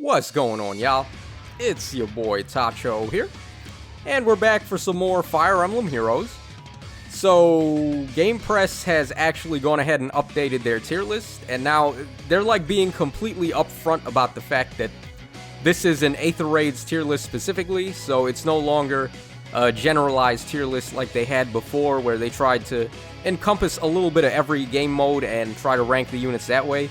What's going on, y'all? It's your boy Tacho here, and we're back for some more Fire Emblem Heroes. So, Gamepress has actually gone ahead and updated their tier list, and now they're like being completely upfront about the fact that this is an Aether Raids tier list specifically, so it's no longer a generalized tier list like they had before, where they tried to encompass a little bit of every game mode and try to rank the units that way.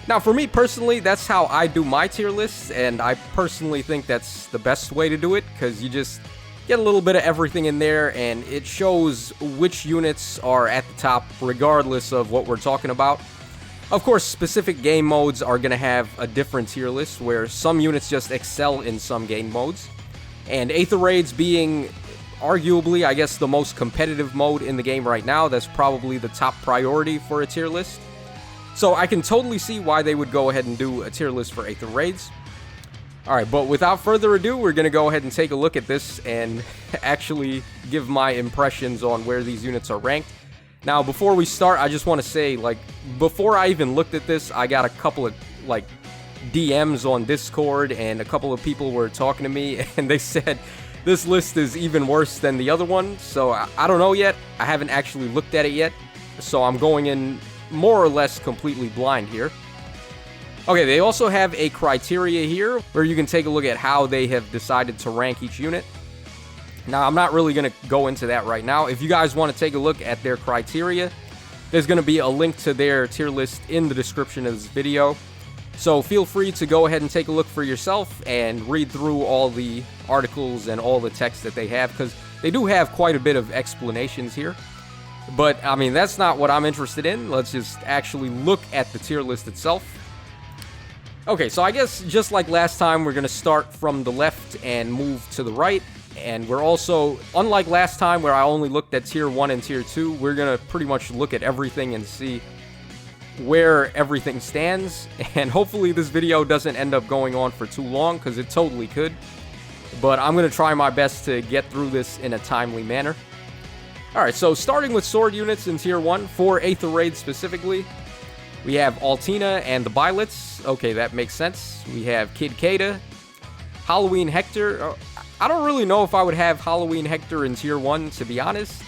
Now, for me personally, that's how I do my tier lists, and I personally think that's the best way to do it, because you just get a little bit of everything in there, and it shows which units are at the top, regardless of what we're talking about. Of course, specific game modes are going to have a different tier list, where some units just excel in some game modes. And Aether Raids being arguably, I guess, the most competitive mode in the game right now, that's probably the top priority for a tier list. So I can totally see why they would go ahead and do a tier list for Aether Raids. Alright, but without further ado, we're going to go ahead and take a look at this and actually give my impressions on where these units are ranked. Now, before we start, I just want to say, before I even looked at this, I got a couple of, DMs on Discord, and a couple of people were talking to me, and they said this list is even worse than the other one, so I don't know yet. I haven't actually looked at it yet, so I'm going in more or less completely blind here. Okay, they also have a criteria here where you can take a look at how they have decided to rank each unit. Now, I'm not really going to go into that right now. If you guys want to take a look at their criteria, there's going to be a link to their tier list in the description of this video. So feel free to go ahead and take a look for yourself and read through all the articles and all the text that they have, because they do have quite a bit of explanations here. But, I mean, that's not what I'm interested in. Let's just actually look at the tier list itself. Okay, so I guess just like last time, we're going to start from the left and move to the right. And we're also, unlike last time where I only looked at Tier 1 and Tier 2, we're going to pretty much look at everything and see where everything stands. And hopefully this video doesn't end up going on for too long, because it totally could. But I'm going to try my best to get through this in a timely manner. Alright, so starting with sword units in Tier 1, for Aether Raids specifically, we have Athena and the Bylets. Okay, that makes sense. We have Kid Kada, Halloween Hector. I don't really know if I would have Halloween Hector in Tier 1, to be honest.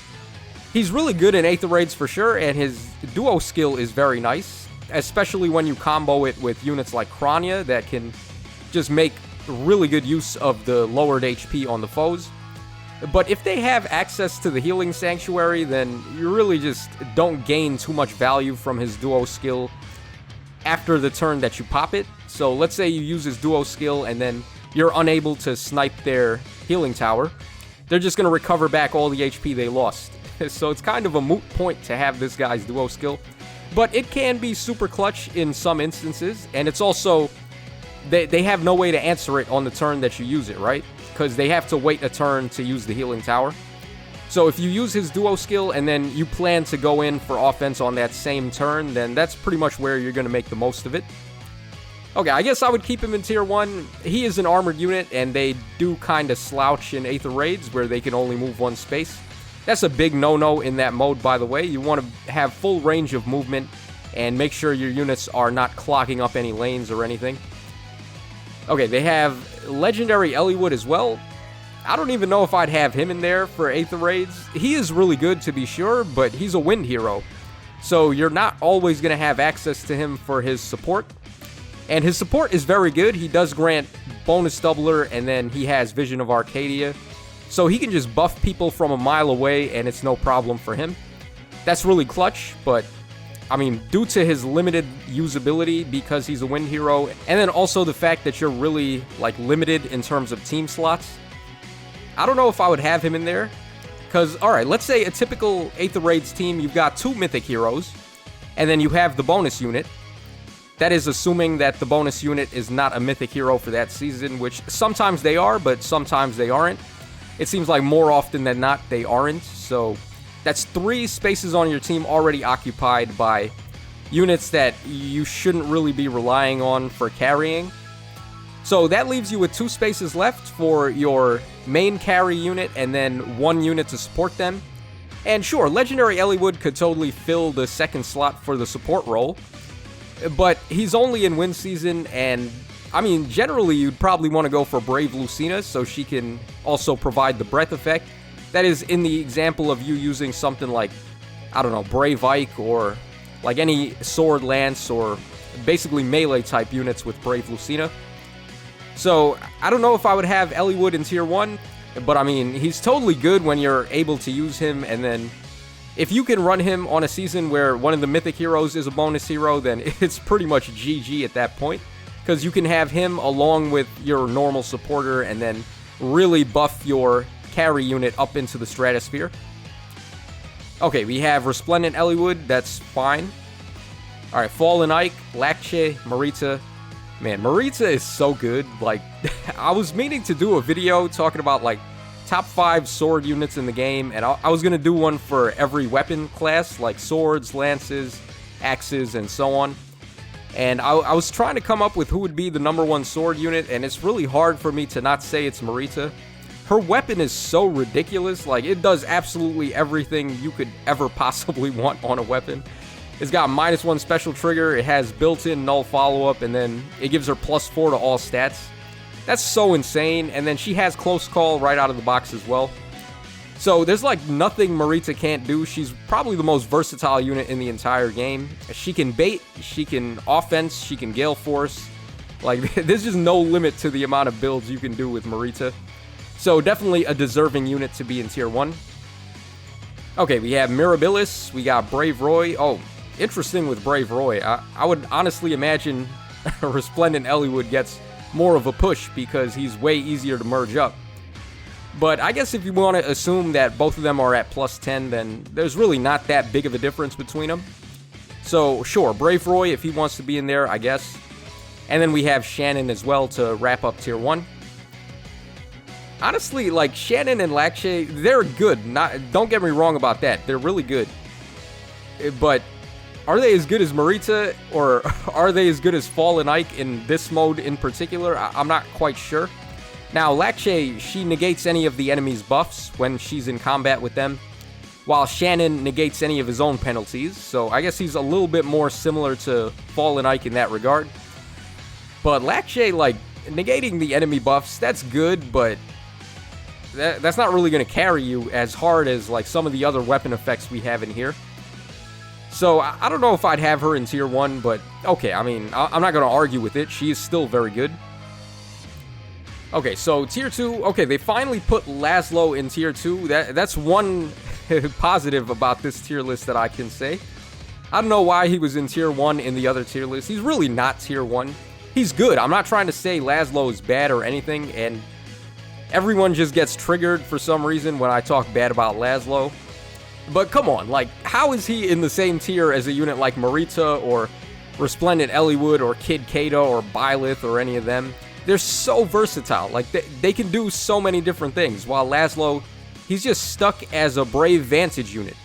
He's really good in Aether Raids for sure, and his duo skill is very nice, especially when you combo it with units like Cornelia that can just make really good use of the lowered HP on the foes. But if they have access to the Healing Sanctuary, then you really just don't gain too much value from his duo skill after the turn that you pop it. So let's say you use his duo skill and then you're unable to snipe their healing tower. They're just going to recover back all the HP they lost. So it's kind of a moot point to have this guy's duo skill. But it can be super clutch in some instances, and it's also, they have no way to answer it on the turn that you use it, right? Because they have to wait a turn to use the healing tower. So if you use his duo skill and then you plan to go in for offense on that same turn, then that's pretty much where you're going to make the most of it. Okay, I guess I would keep him in Tier 1. He is an armored unit, and they do kind of slouch in Aether Raids, where they can only move one space. That's a big no-no in that mode, by the way. You want to have full range of movement and make sure your units are not clogging up any lanes or anything. Okay, they have Legendary Eliwood as well. I don't even know if I'd have him in there for Aether Raids. He is really good, to be sure, but he's a wind hero. So you're not always going to have access to him for his support. And his support is very good. He does grant bonus doubler, and then he has Vision of Arcadia. So he can just buff people from a mile away, and it's no problem for him. That's really clutch, but I mean, due to his limited usability because he's a wind hero, and then also the fact that you're really, limited in terms of team slots, I don't know if I would have him in there. Because, alright, let's say a typical Aether Raids team, you've got 2 mythic heroes, and then you have the bonus unit. That is assuming that the bonus unit is not a mythic hero for that season, which sometimes they are, but sometimes they aren't. It seems like more often than not, they aren't, so that's 3 spaces on your team already occupied by units that you shouldn't really be relying on for carrying. So that leaves you with 2 spaces left for your main carry unit and then 1 unit to support them. And sure, Legendary Eliwood could totally fill the second slot for the support role, but he's only in win season, and I mean, generally, you'd probably want to go for Brave Lucina, so she can also provide the breath effect. That is, in the example of you using something like, I don't know, Brave Ike, or like any Sword Lance, or basically melee type units with Brave Lucina. So, I don't know if I would have Eliwood in Tier 1, but I mean, he's totally good when you're able to use him, and then if you can run him on a season where one of the mythic heroes is a bonus hero, then it's pretty much GG at that point, because you can have him along with your normal supporter and then really buff your carry unit up into the stratosphere. Okay, we have Resplendent Eliwood, that's fine. Alright, Fallen Ike, Lakche, Marita. Man, Marita is so good. Like, I was meaning to do a video talking about, like, top 5 sword units in the game, and I was going to do one for every weapon class, like swords, lances, axes, and so on. And I was trying to come up with who would be the #1 sword unit, and it's really hard for me to not say it's Marita. Her weapon is so ridiculous, like, it does absolutely everything you could ever possibly want on a weapon. It's got -1 special trigger, it has built-in null follow-up, and then it gives her +4 to all stats. That's so insane, and then she has close call right out of the box as well. So there's like nothing Marita can't do. She's probably the most versatile unit in the entire game. She can bait, she can offense, she can gale force. Like, there's just no limit to the amount of builds you can do with Marita. So definitely a deserving unit to be in Tier 1. Okay, we have Mirabilis, we got Brave Roy. Oh, interesting with Brave Roy. I would honestly imagine Resplendent Eliwood gets more of a push because he's way easier to merge up. But I guess if you want to assume that both of them are at +10, then there's really not that big of a difference between them. So sure, Brave Roy, if he wants to be in there, I guess. And then we have Shannon as well to wrap up Tier 1. Honestly, like, Shannon and Lakche, they're good. Don't get me wrong about that. They're really good. But are they as good as Marita, or are they as good as Fallen Ike in this mode in particular? I'm not quite sure. Now, Lakche, she negates any of the enemy's buffs when she's in combat with them, while Shannon negates any of his own penalties, so I guess he's a little bit more similar to Fallen Ike in that regard. But Lakche, like, negating the enemy buffs, that's good, but that's not really going to carry you as hard as, like, some of the other weapon effects we have in here. So, I don't know if I'd have her in Tier 1, but okay, I mean, I'm not going to argue with it. She is still very good. Okay, so Tier 2, okay, they finally put Laszlo in Tier 2. That's one positive about this tier list that I can say. I don't know why he was in Tier 1 in the other tier list. He's really not Tier 1. He's good. I'm not trying to say Laszlo is bad or anything, and everyone just gets triggered for some reason when I talk bad about Laszlo. But come on, like, how is he in the same tier as a unit like Marita or Resplendent Eliwood or Kid Kato or Byleth or any of them? They're so versatile. Like, they can do so many different things, while Laszlo, he's just stuck as a Brave Vantage unit.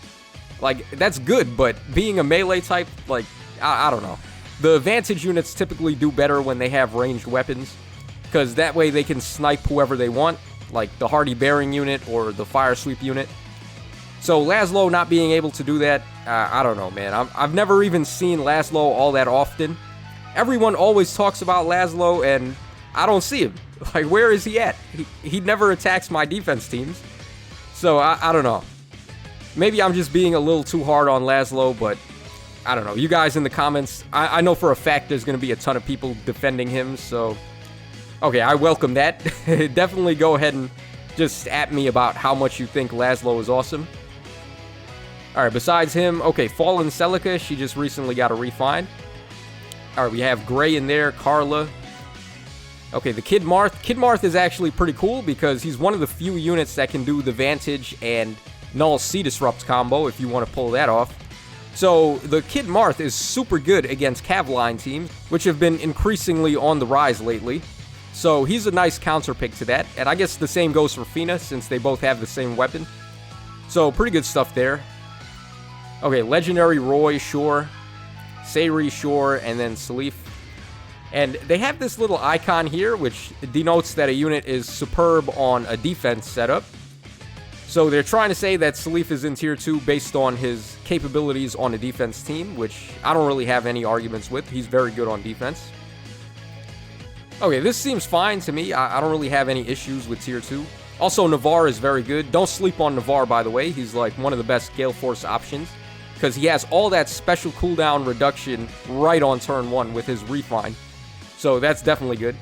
Like, that's good, but being a melee type, like, I don't know. The Vantage units typically do better when they have ranged weapons, because that way they can snipe whoever they want, like the Hardy Bearing unit or the Fire Sweep unit. So Laszlo not being able to do that, I don't know, man. I've never even seen Laszlo all that often. Everyone always talks about Laszlo, and I don't see him. Like, where is he at? He never attacks my defense teams. So, I don't know. Maybe I'm just being a little too hard on Laszlo, but I don't know. You guys in the comments, I know for a fact there's going to be a ton of people defending him, so okay, I welcome that. Definitely go ahead and just at me about how much you think Laszlo is awesome. Alright, besides him, okay, Fallen Celica, she just recently got a refine. Alright, we have Gray in there, Carla. Okay, the Kid Marth. Kid Marth is actually pretty cool because he's one of the few units that can do the Vantage and Null Sea Disrupt combo, if you want to pull that off. So, the Kid Marth is super good against Cavline teams, which have been increasingly on the rise lately. So, he's a nice counter pick to that, and I guess the same goes for Fina, since they both have the same weapon. So, pretty good stuff there. Okay, Legendary Roy, sure. Sayri, sure, and then Salif. And they have this little icon here, which denotes that a unit is superb on a defense setup. So they're trying to say that Salif is in Tier 2 based on his capabilities on a defense team, which I don't really have any arguments with. He's very good on defense. Okay, this seems fine to me. I don't really have any issues with tier 2. Also, Navarre is very good. Don't sleep on Navarre, by the way. He's like one of the best Gale Force options, because he has all that special cooldown reduction right on turn 1 with his Refine. So that's definitely good.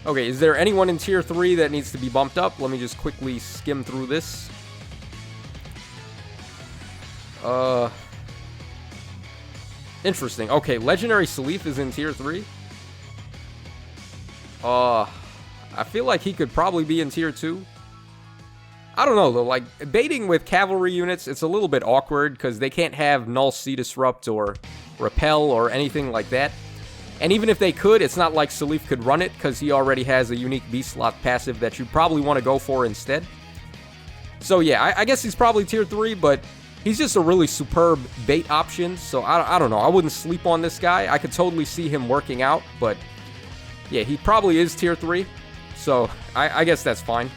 Okay, is there anyone in tier 3 that needs to be bumped up? Let me just quickly skim through this. Interesting. Okay, Legendary Salif is in tier 3. I feel like he could probably be in tier 2. I don't know, though. Like, baiting with cavalry units, it's a little bit awkward because they can't have Null Sea Disrupt or Repel or anything like that. And even if they could, it's not like Salif could run it because he already has a unique B-slot passive that you probably want to go for instead. So yeah, I guess he's probably tier 3, but he's just a really superb bait option. So I don't know. I wouldn't sleep on this guy. I could totally see him working out, but yeah, he probably is tier 3. So I guess that's fine.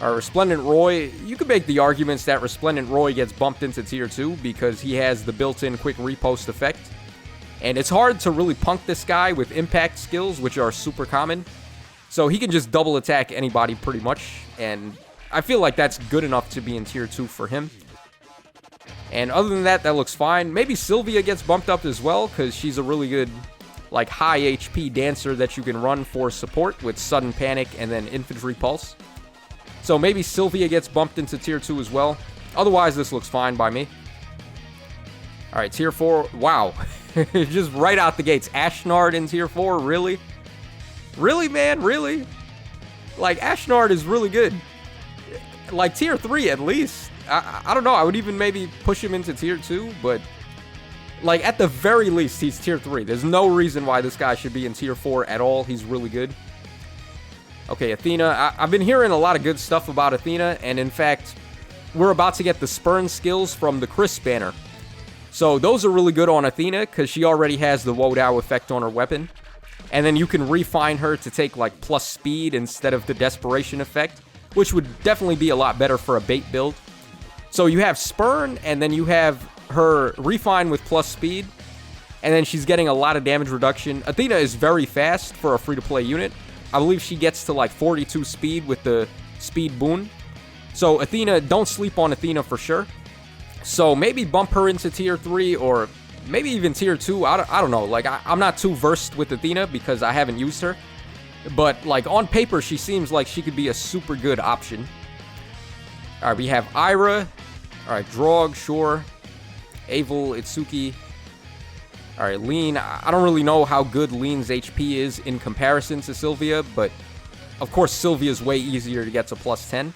Resplendent Roy, you could make the arguments that Resplendent Roy gets bumped into tier 2 because he has the built-in quick repost effect. And it's hard to really punk this guy with impact skills, which are super common. So he can just double attack anybody pretty much. And I feel like that's good enough to be in tier 2 for him. And other than that, that looks fine. Maybe Sylvia gets bumped up as well because she's a really good, like, high HP dancer that you can run for support with Sudden Panic and then Infantry Pulse. So maybe Sylvia gets bumped into tier 2 as well. Otherwise, this looks fine by me. Alright, tier 4. Wow. Just right out the gates. Ashnard in tier 4? Really? Really, man? Really? Like, Ashnard is really good. Like, tier 3 at least. I don't know. I would even maybe push him into tier 2, but like, at the very least, he's tier 3. There's no reason why this guy should be in tier 4 at all. He's really good. Okay, Athena. I've been hearing a lot of good stuff about Athena, and in fact, we're about to get the Spurn skills from the Chris banner. So those are really good on Athena, because she already has the Wodao effect on her weapon. And then you can refine her to take, like, plus speed instead of the Desperation effect, which would definitely be a lot better for a bait build. So you have Spurn, and then you have her refine with plus speed, and then she's getting a lot of damage reduction. Athena is very fast for a free-to-play unit. I believe she gets to like 42 speed with the speed boon. So Athena, don't sleep on Athena for sure. So maybe bump her into tier 3 or maybe even tier 2. I don't know. Like, I'm not too versed with Athena because I haven't used her. But like, on paper, she seems like she could be a super good option. Alright, we have Ira. Alright, Drog, sure. Avel, Itsuki. Alright, Lean. I don't really know how good Lean's HP is in comparison to Sylvia, but of course Sylvia's way easier to get to plus 10.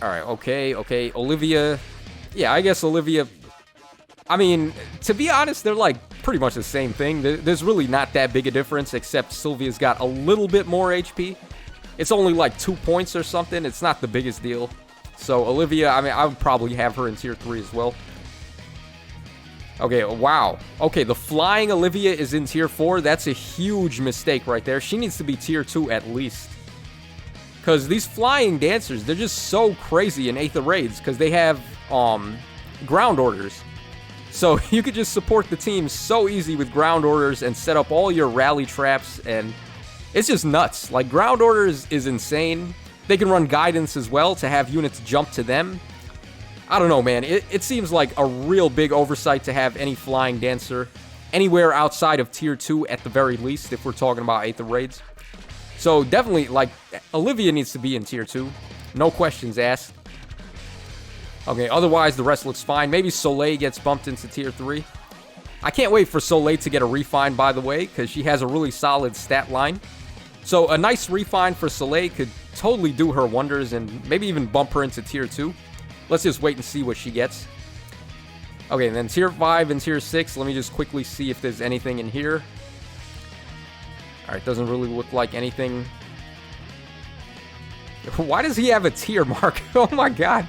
Alright, okay. Olivia. Yeah, I guess Olivia. I mean, to be honest, they're like pretty much the same thing. There's really not that big a difference, except Sylvia's got a little bit more HP. It's only like 2 points or something. It's not the biggest deal. So Olivia, I mean, I would probably have her in tier 3 as well. Okay, wow. Okay, the flying Olivia is in tier 4. That's a huge mistake right there. She needs to be tier 2 at least. Because these flying dancers, they're just so crazy in Aether Raids because they have ground orders. So you could just support the team so easy with ground orders and set up all your rally traps, and it's just nuts. Like, ground orders is insane. They can run guidance as well to have units jump to them. I don't know, man. It seems like a real big oversight to have any flying dancer anywhere outside of tier 2 at the very least, if we're talking about Aether Raids. So definitely, like, Olivia needs to be in tier 2. No questions asked. Okay, otherwise the rest looks fine. Maybe Soleil gets bumped into tier 3. I can't wait for Soleil to get a refine, by the way, because she has a really solid stat line. So a nice refine for Soleil could totally do her wonders and maybe even bump her into tier 2. Let's just wait and see what she gets. Okay, and then tier 5 and tier 6. Let me just quickly see if there's anything in here. Alright, doesn't really look like anything. Why does he have a tier mark? Oh my god.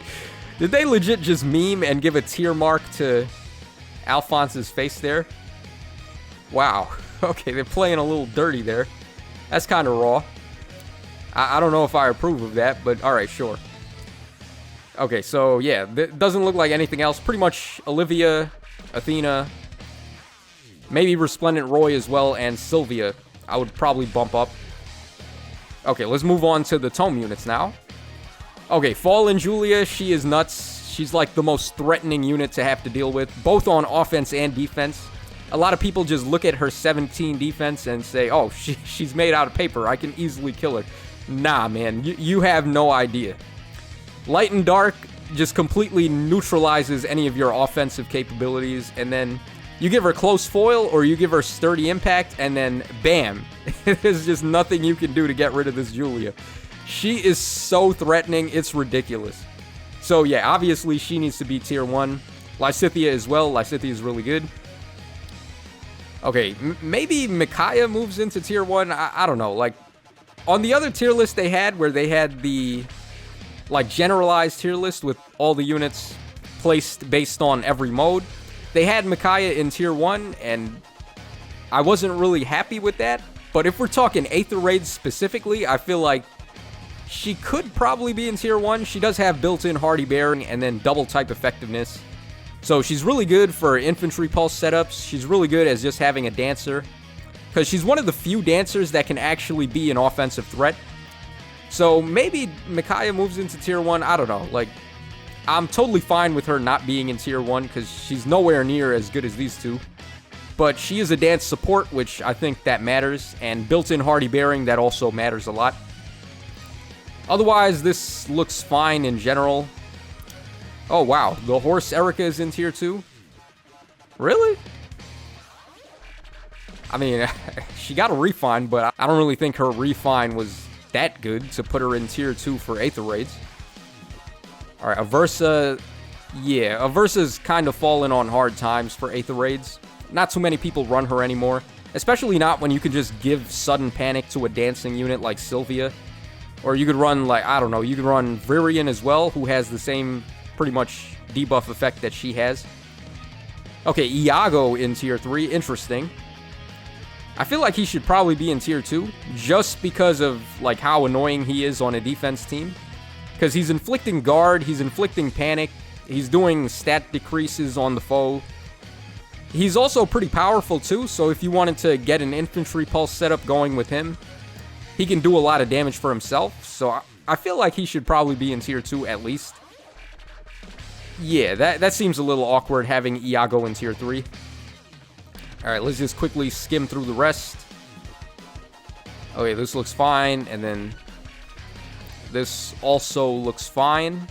Did they legit just meme and give a tier mark to Alphonse's face there? Wow. Okay, they're playing a little dirty there. That's kind of raw. I don't know if I approve of that, but alright, sure. Okay, so yeah, doesn't look like anything else. Pretty much Olivia, Athena, Maybe Resplendent Roy as well, and Sylvia I would probably bump up. Okay, let's move on to the tome units now. Okay, Fallen Julia, she is nuts. She's like the most threatening unit to have to deal with, both on offense and defense. A lot of people just look at her 17 defense and say, oh, she's made out of paper. I can easily kill her. Nah, man, you have no idea. Light and Dark just completely neutralizes any of your offensive capabilities, and then you give her Close Foil or you give her Sturdy Impact, and then bam. There's just nothing you can do to get rid of this Julia. She is so threatening, it's ridiculous. So yeah, obviously she needs to be tier 1. Lysithea as well. Lysithea is really good. Okay, maybe Micaiah moves into tier 1. I don't know. Like, on the other tier list they had, where they had the, like, generalized tier list with all the units placed based on every mode, they had Micaiah in tier 1, and I wasn't really happy with that. But if we're talking Aether Raids specifically, I feel like she could probably be in tier 1. She does have built-in Hardy Bearing and then double type effectiveness. So she's really good for infantry pulse setups. She's really good as just having a dancer, because she's one of the few dancers that can actually be an offensive threat. So maybe Micaiah moves into tier 1. I don't know. Like, I'm totally fine with her not being in tier 1 because she's nowhere near as good as these two. But she is a dance support, which I think that matters. And built-in Hardy Bearing, that also matters a lot. Otherwise, this looks fine in general. Oh, wow. The horse Erica is in tier 2? Really? I mean, she got a refine, but I don't really think her refine was that good to put her in tier 2 for Aether Raids. Alright, Aversa. Yeah, Aversa's kind of fallen on hard times for Aether Raids. Not too many people run her anymore. Especially not when you can just give Sudden Panic to a dancing unit like Sylvia. Or you could run, like, I don't know, you could run Virion as well, who has the same pretty much debuff effect that she has. Okay, Iago in tier 3, interesting. I feel like he should probably be in tier 2, just because of, like, how annoying he is on a defense team. Because he's inflicting guard, he's inflicting panic, he's doing stat decreases on the foe. He's also pretty powerful too, so if you wanted to get an infantry pulse setup going with him, he can do a lot of damage for himself, so I feel like he should probably be in tier 2 at least. Yeah, that seems a little awkward having Iago in tier 3. Alright, let's just quickly skim through the rest. Okay, this looks fine, and then this also looks fine.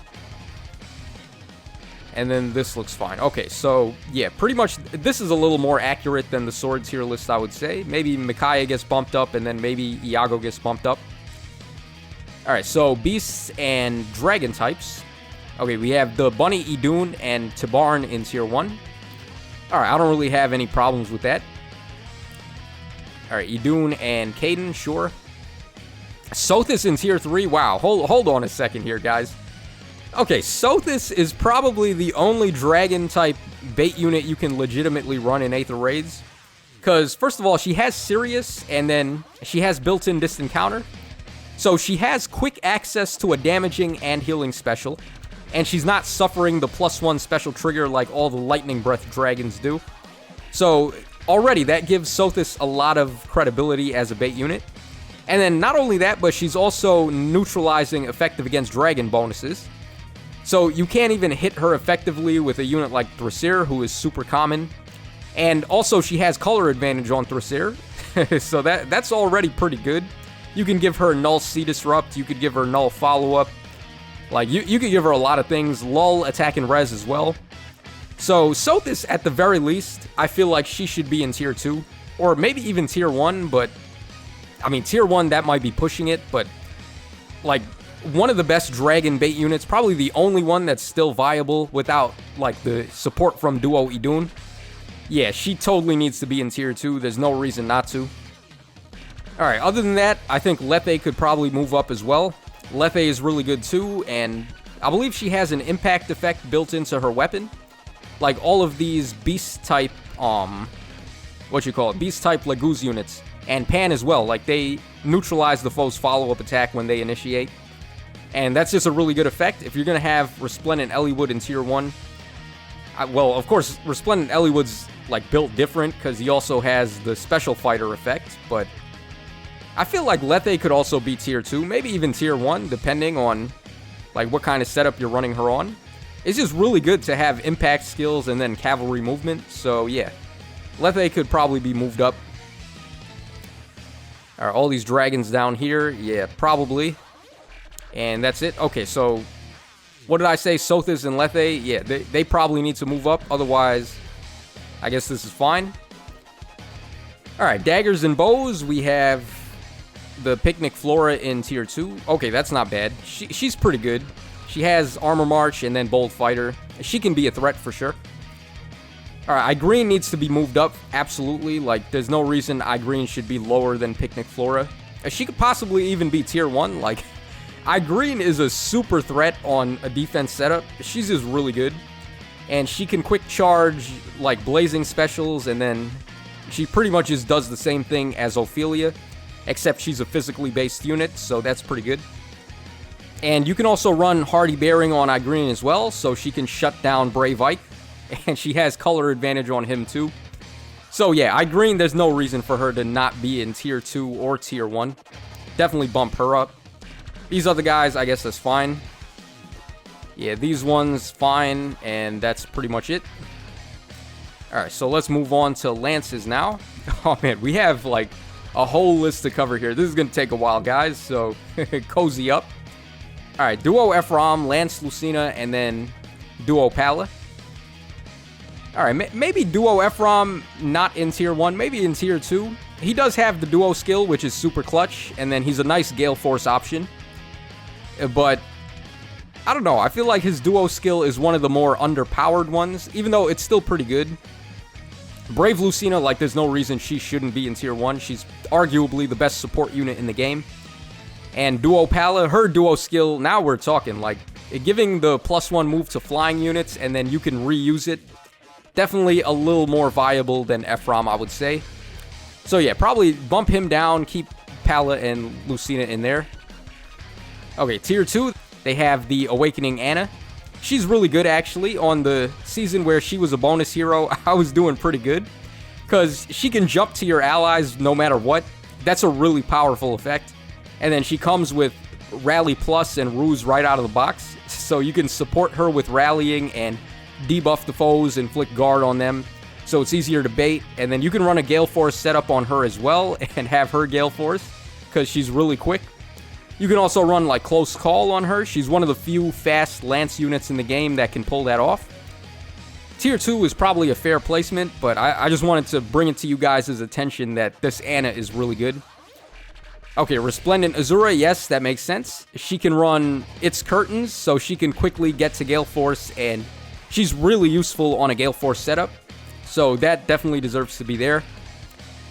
And then this looks fine. Okay, so, yeah, pretty much this is a little more accurate than the sword tier list, I would say. Maybe Micaiah gets bumped up, and then maybe Iago gets bumped up. Alright, so beasts and dragon types. Okay, we have the Bunny Idun and Tibarn in tier 1. Alright, I don't really have any problems with that. Alright, Idun and Caden, sure. Sothis in tier 3, wow, hold on a second here, guys. Okay, Sothis is probably the only dragon-type bait unit you can legitimately run in Aether Raids. Because, first of all, she has Sirius, and then she has built-in distant counter. So she has quick access to a damaging and healing special. And she's not suffering the +1 special trigger like all the Lightning Breath dragons do. So, already, that gives Sothis a lot of credibility as a bait unit. And then, not only that, but she's also neutralizing effective against dragon bonuses. So you can't even hit her effectively with a unit like Thrasir, who is super common. And also she has color advantage on Thrasir, so that's already pretty good. You can give her Null Sea Disrupt, you could give her Null Follow-Up. Like, you could give her a lot of things, Lull, Attack and Res as well. So Sothis, at the very least, I feel like she should be in tier 2. Or maybe even tier 1, but... I mean, tier 1, that might be pushing it, but... Like... One of the best dragon bait units, probably the only one that's still viable without, like, the support from Duo Idun. Yeah, she totally needs to be in tier 2. There's no reason not to. Alright, other than that, I think Lethe could probably move up as well. Lethe is really good too, and I believe she has an impact effect built into her weapon. Like, all of these beast-type, beast-type Laguz units, and Pan as well. Like, they neutralize the foe's follow-up attack when they initiate. And that's just a really good effect. If you're going to have Resplendent Eliwood in tier 1, well, of course, Resplendent Eliwood's like, built different, because he also has the special fighter effect, but I feel like Lethe could also be tier 2, maybe even tier 1, depending on, like, what kind of setup you're running her on. It's just really good to have impact skills and then cavalry movement, so yeah. Lethe could probably be moved up. Alright, all these dragons down here, yeah, probably. And that's it. Okay, so what did I say? Sothis and Lethe, yeah, they probably need to move up, otherwise I guess this is fine. Alright, daggers and bows, we have the Picnic Flora in tier 2. Okay, that's not bad. She's pretty good. She has Armor March and then Bold Fighter. She can be a threat for sure. Alright, Igreen needs to be moved up, absolutely. Like, there's no reason Igreen should be lower than Picnic Flora. She could possibly even be tier 1. Like, Igreen is a super threat on a defense setup. She's just really good. And she can quick charge, like, blazing specials, and then she pretty much just does the same thing as Ophelia, except she's a physically based unit, so that's pretty good. And you can also run Hardy Bearing on Igreen as well, so she can shut down Brave Ike, and she has color advantage on him too. So yeah, Igreen, there's no reason for her to not be in tier 2 or tier 1. Definitely bump her up. These other guys, I guess that's fine. Yeah, these ones, fine, and that's pretty much it. Alright, so let's move on to lances now. Oh man, we have like a whole list to cover here. This is going to take a while, guys, so cozy up. Alright, Duo Ephraim, Lance Lucina, and then Duo Pala. Alright, maybe Duo Ephraim not in tier 1, maybe in tier 2. He does have the Duo skill, which is super clutch, and then he's a nice Gale Force option. But I don't know, I feel like his Duo skill is one of the more underpowered ones, even though it's still pretty good. Brave Lucina, like, there's no reason she shouldn't be in tier 1. She's arguably the best support unit in the game. And Duo Pala, her Duo skill, now we're talking, like, giving the +1 move to flying units, and then you can reuse it. Definitely a little more viable than Ephraim, I would say. So yeah, probably bump him down, keep Pala and Lucina in there. Okay, tier 2, they have the Awakening Anna. She's really good, actually. On the season where she was a bonus hero, I was doing pretty good, because she can jump to your allies no matter what. That's a really powerful effect. And then she comes with Rally Plus and Ruse right out of the box, so you can support her with rallying and debuff the foes, inflict guard on them, so it's easier to bait. And then you can run a Gale Force setup on her as well, and have her Gale Force, because she's really quick. You can also run, like, Close Call on her. She's one of the few fast Lance units in the game that can pull that off. Tier 2 is probably a fair placement, but I just wanted to bring it to you guys' attention that this Anna is really good. Okay, Resplendent Azura, yes, that makes sense. She can run its Curtains, so she can quickly get to Gale Force, and she's really useful on a Gale Force setup, so that definitely deserves to be there.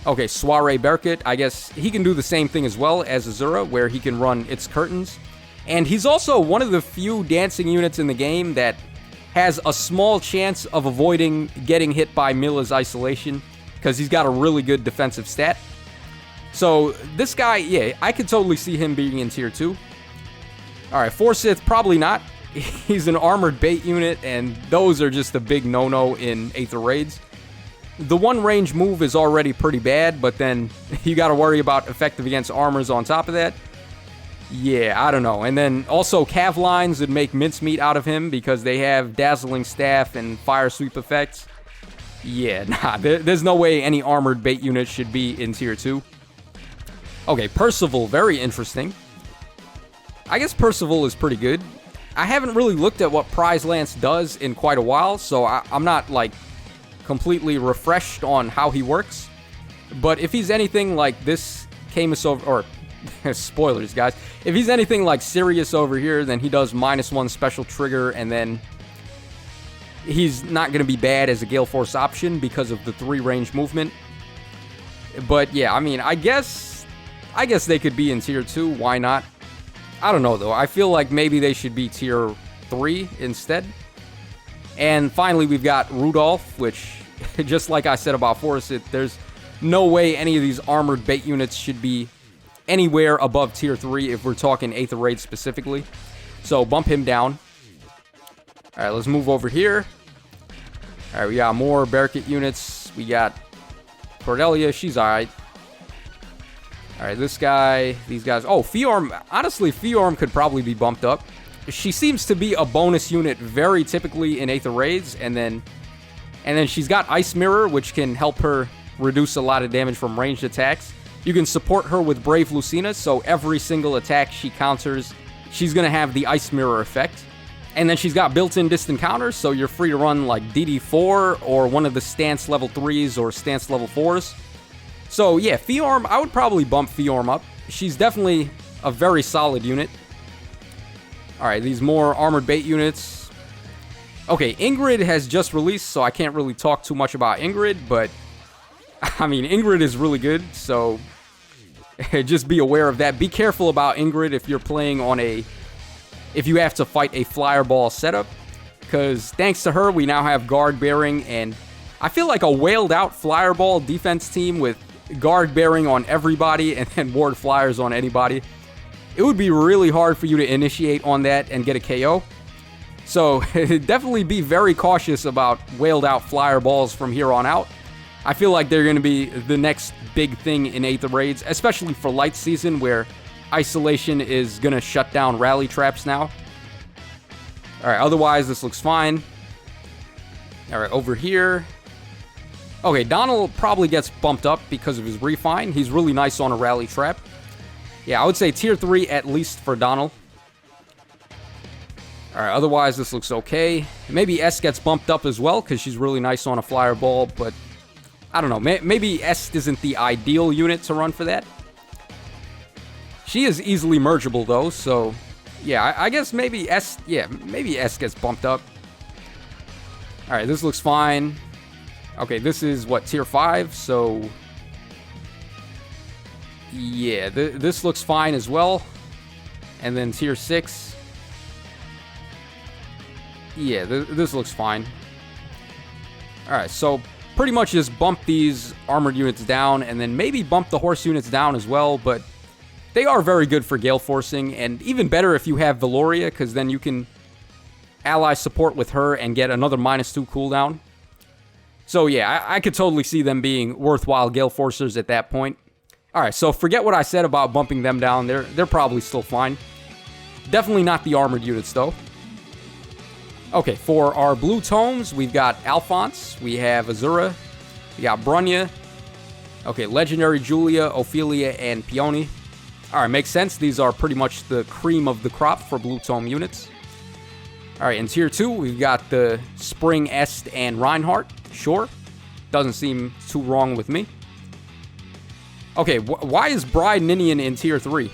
Okay, Soiree Berkut, I guess he can do the same thing as well as Azura, where he can run its Curtains. And he's also one of the few dancing units in the game that has a small chance of avoiding getting hit by Mila's Isolation, because he's got a really good defensive stat. So this guy, yeah, I could totally see him being in tier 2. Alright, Forsyth, probably not. He's an armored bait unit, and those are just a big no-no in Aether Raids. The one range move is already pretty bad, but then you gotta worry about effective against armors on top of that. Yeah, I don't know. And then also Cav Lines would make mincemeat out of him because they have Dazzling Staff and Fire Sweep effects. Yeah, nah, there's no way any armored bait unit should be in tier 2. Okay, Percival, very interesting. I guess Percival is pretty good. I haven't really looked at what Prize Lance does in quite a while, so I'm not, like, completely refreshed on how he works. But if he's anything like this Camus over, or spoilers, guys. If he's anything like Sirius over here, then he does -1 special trigger, and then he's not going to be bad as a Gale Force option because of the 3 range movement. But yeah, I mean, I guess they could be in tier 2. Why not? I don't know, though. I feel like maybe they should be tier 3 instead. And finally, we've got Rudolph, which, just like I said about Forsyth, there's no way any of these armored bait units should be anywhere above tier 3 if we're talking Aether Raid specifically. So bump him down. Alright, let's move over here. Alright, we got more Berkut units. We got Cornelia. She's alright. Alright, this guy, these guys. Oh, Fiora. Honestly, Fiora could probably be bumped up. She seems to be a bonus unit very typically in Aether Raids. And then she's got Ice Mirror, which can help her reduce a lot of damage from ranged attacks. You can support her with Brave Lucina, so every single attack she counters, she's going to have the Ice Mirror effect. And then she's got built-in distant counters, so you're free to run like DD4 or one of the Stance level 3s or Stance level 4s. So yeah, Fiora, I would probably bump Fiora up. She's definitely a very solid unit. Alright, these more Armored Bait units. Okay, Ingrid has just released, so I can't really talk too much about Ingrid, but I mean, Ingrid is really good, so just be aware of that. Be careful about Ingrid if you're playing on if you have to fight a flyer ball setup, because thanks to her, we now have guard bearing, and I feel like a wailed out flyer ball defense team with guard bearing on everybody and then ward flyers on anybody. It would be really hard for you to initiate on that and get a KO. So definitely be very cautious about wailed out flyer balls from here on out. I feel like they're going to be the next big thing in Aether Raids, especially for light season where isolation is going to shut down rally traps now. Alright, otherwise this looks fine. Alright, over here. Okay, Donald probably gets bumped up because of his refine. He's really nice on a rally trap. Yeah, I would say tier 3 at least for Donald. Alright, otherwise this looks okay. Maybe S gets bumped up as well because she's really nice on a flyer ball, but I don't know. Maybe S isn't the ideal unit to run for that. She is easily mergeable though, so yeah, I guess maybe S, yeah, maybe S gets bumped up. Alright, this looks fine. Okay, this is what, tier 5, so yeah, this looks fine as well. And then tier 6. Yeah, this looks fine. Alright, so pretty much just bump these armored units down, and then maybe bump the horse units down as well, but they are very good for gale forcing, and even better if you have Valoria, because then you can ally support with her and get another -2 cooldown. So yeah, I could totally see them being worthwhile gale forcers at that point. Alright, so forget what I said about bumping them down. They're probably still fine. Definitely not the armored units, though. Okay, for our blue tomes, we've got Alphonse, we have Azura, we got Brunya, okay, Legendary Julia, Ophelia, and Peony. Alright, makes sense. These are pretty much the cream of the crop for blue tome units. Alright, in tier 2, we've got the Spring, Est, and Reinhardt. Sure, doesn't seem too wrong with me. Okay, why is Bride Ninian in tier 3?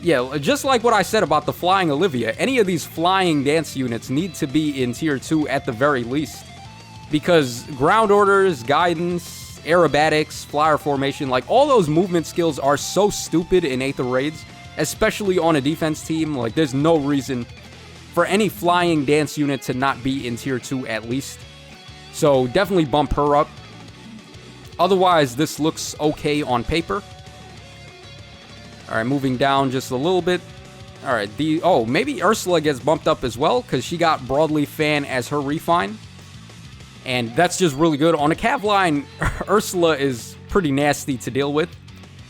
Yeah, just like what I said about the Flying Olivia, any of these flying dance units need to be in tier 2 at the very least. Because ground orders, guidance, aerobatics, flyer formation, like all those movement skills are so stupid in Aether Raids, especially on a defense team. Like there's no reason for any flying dance unit to not be in tier 2 at least. So definitely bump her up. Otherwise, this looks okay on paper. Alright, moving down just a little bit. Alright, maybe Ursula gets bumped up as well, because she got Broadleaf Fan as her refine. And that's just really good. On a Cav line, Ursula is pretty nasty to deal with.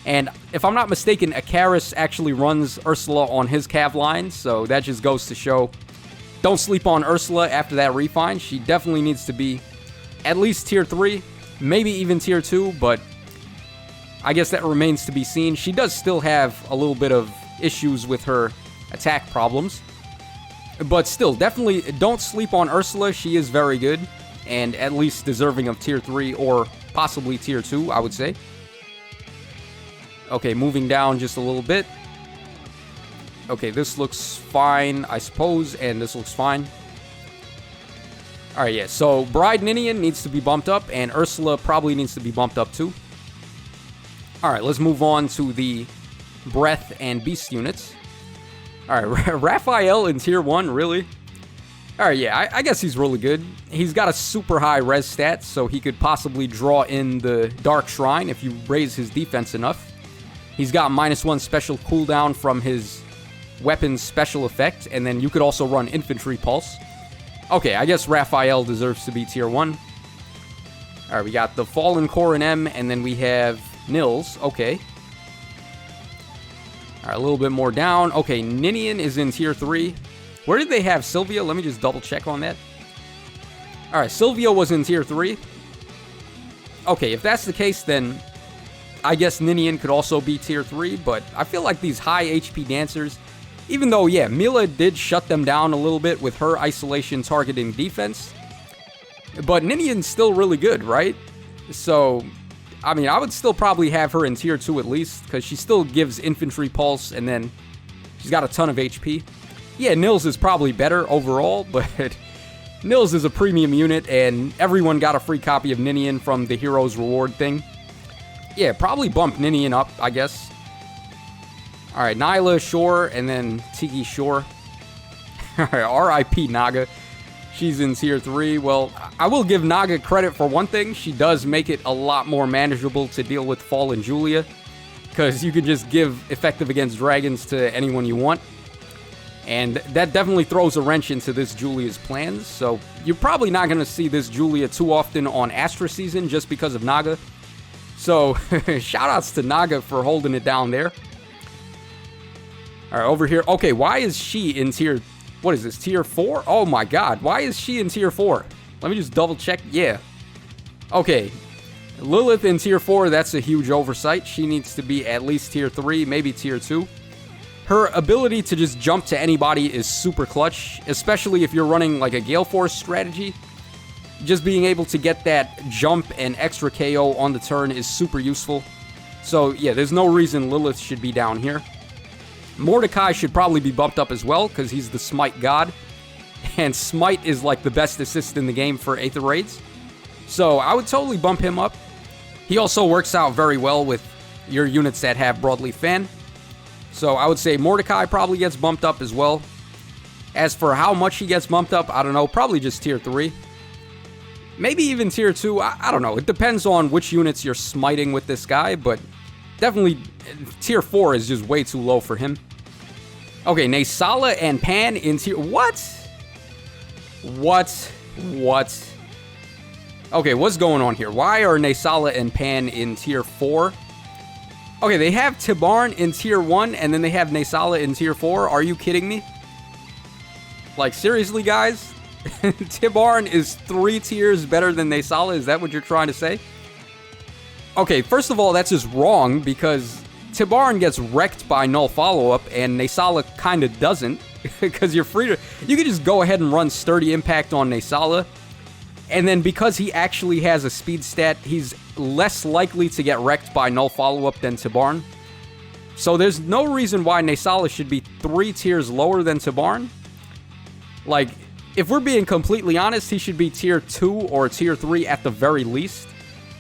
And if I'm not mistaken, Icarus actually runs Ursula on his Cav line, so that just goes to show. Don't sleep on Ursula after that refine. She definitely needs to be at least tier 3, maybe even tier 2, but I guess that remains to be seen. She does still have a little bit of issues with her attack problems. But still, definitely don't sleep on Ursula. She is very good, and at least deserving of tier 3 or possibly tier 2, I would say. Okay, moving down just a little bit. Okay, this looks fine, I suppose, and this looks fine. Alright, yeah, so Bride Ninian needs to be bumped up, and Ursula probably needs to be bumped up too. Alright, let's move on to the Breath and Beast units. Alright, Raphael in tier 1, really? Alright, yeah, I guess he's really good. He's got a super high res stat, so he could possibly draw in the Dark Shrine if you raise his defense enough. He's got -1 special cooldown from his weapon's special effect, and then you could also run Infantry Pulse. Okay, I guess Raphael deserves to be tier 1. Alright, we got the Fallen Core in M, and then we have Niles. Okay. Alright, a little bit more down. Okay, Ninian is in Tier 3. Where did they have Sylvia? Let me just double check on that. Alright, Sylvia was in Tier 3. Okay, if that's the case, then I guess Ninian could also be Tier 3, but I feel like these high HP dancers, even though, yeah, Mila did shut them down a little bit with her isolation targeting defense, but Ninian's still really good, right? So, I mean, I would still probably have her in Tier 2 at least, because she still gives infantry pulse, and then she's got a ton of HP. Yeah, Niles is probably better overall, but Niles is a premium unit, and everyone got a free copy of Ninian from the Heroes Reward thing. Yeah, probably bump Ninian up, I guess. Alright, Nyla, sure, and then Tiki, sure. Alright, R.I.P. Naga. She's in Tier 3. Well, I will give Naga credit for one thing. She does make it a lot more manageable to deal with Fallen Julia, because you can just give effective against dragons to anyone you want. And that definitely throws a wrench into this Julia's plans, so you're probably not going to see this Julia too often on Astra Season just because of Naga. So, shoutouts to Naga for holding it down there. Alright, over here. Okay, why is she in Tier... What is this, Tier 4? Oh my god, why is she in Tier 4? Let me just double check. Yeah. Okay. Lilith in Tier 4, that's a huge oversight. She needs to be at least Tier 3, maybe Tier 2. Her ability to just jump to anybody is super clutch, especially if you're running like a Gale Force strategy. Just being able to get that jump and extra KO on the turn is super useful. So yeah, there's no reason Lilith should be down here. Mordecai should probably be bumped up as well, because he's the Smite god. And Smite is like the best assist in the game for Aether Raids. So I would totally bump him up. He also works out very well with your units that have Broadleaf Fan. So I would say Mordecai probably gets bumped up as well. As for how much he gets bumped up, I don't know. Probably just Tier 3. Maybe even Tier 2. I don't know. It depends on which units you're smiting with this guy. But definitely Tier 4 is just way too low for him. Okay, Naysala and Pan in Tier... What? What? Okay, what's going on here? Why are Naysala and Pan in Tier 4? Okay, they have Tibarn in Tier 1, and then they have Naysala in Tier 4. Are you kidding me? Like, seriously, guys? Tibarn is 3 tiers better than Naysala? Is that what you're trying to say? Okay, first of all, that's just wrong, because Tibarn gets wrecked by null follow-up, and Naysala kind of doesn't, because you're free to... You can just go ahead and run Sturdy Impact on Naysala, and then because he actually has a speed stat, he's less likely to get wrecked by null follow-up than Tibarn. So there's no reason why Naysala should be 3 tiers lower than Tibarn. Like, if we're being completely honest, he should be Tier 2 or Tier 3 at the very least.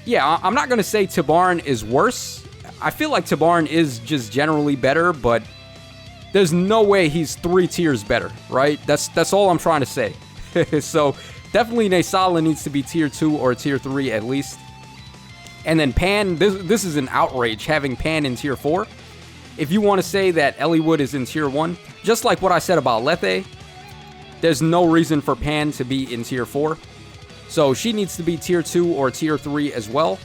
Yeah, I'm not going to say Tibarn is worse. I feel like Tibarn is just generally better, but there's no way he's 3 tiers better, right? That's all I'm trying to say. So, definitely Naysala needs to be Tier 2 or Tier 3 at least. And then Pan, this is an outrage, having Pan in Tier 4. If you want to say that Eliwood is in Tier 1, just like what I said about Lethe, there's no reason for Pan to be in Tier 4. So she needs to be Tier 2 or Tier 3 as well.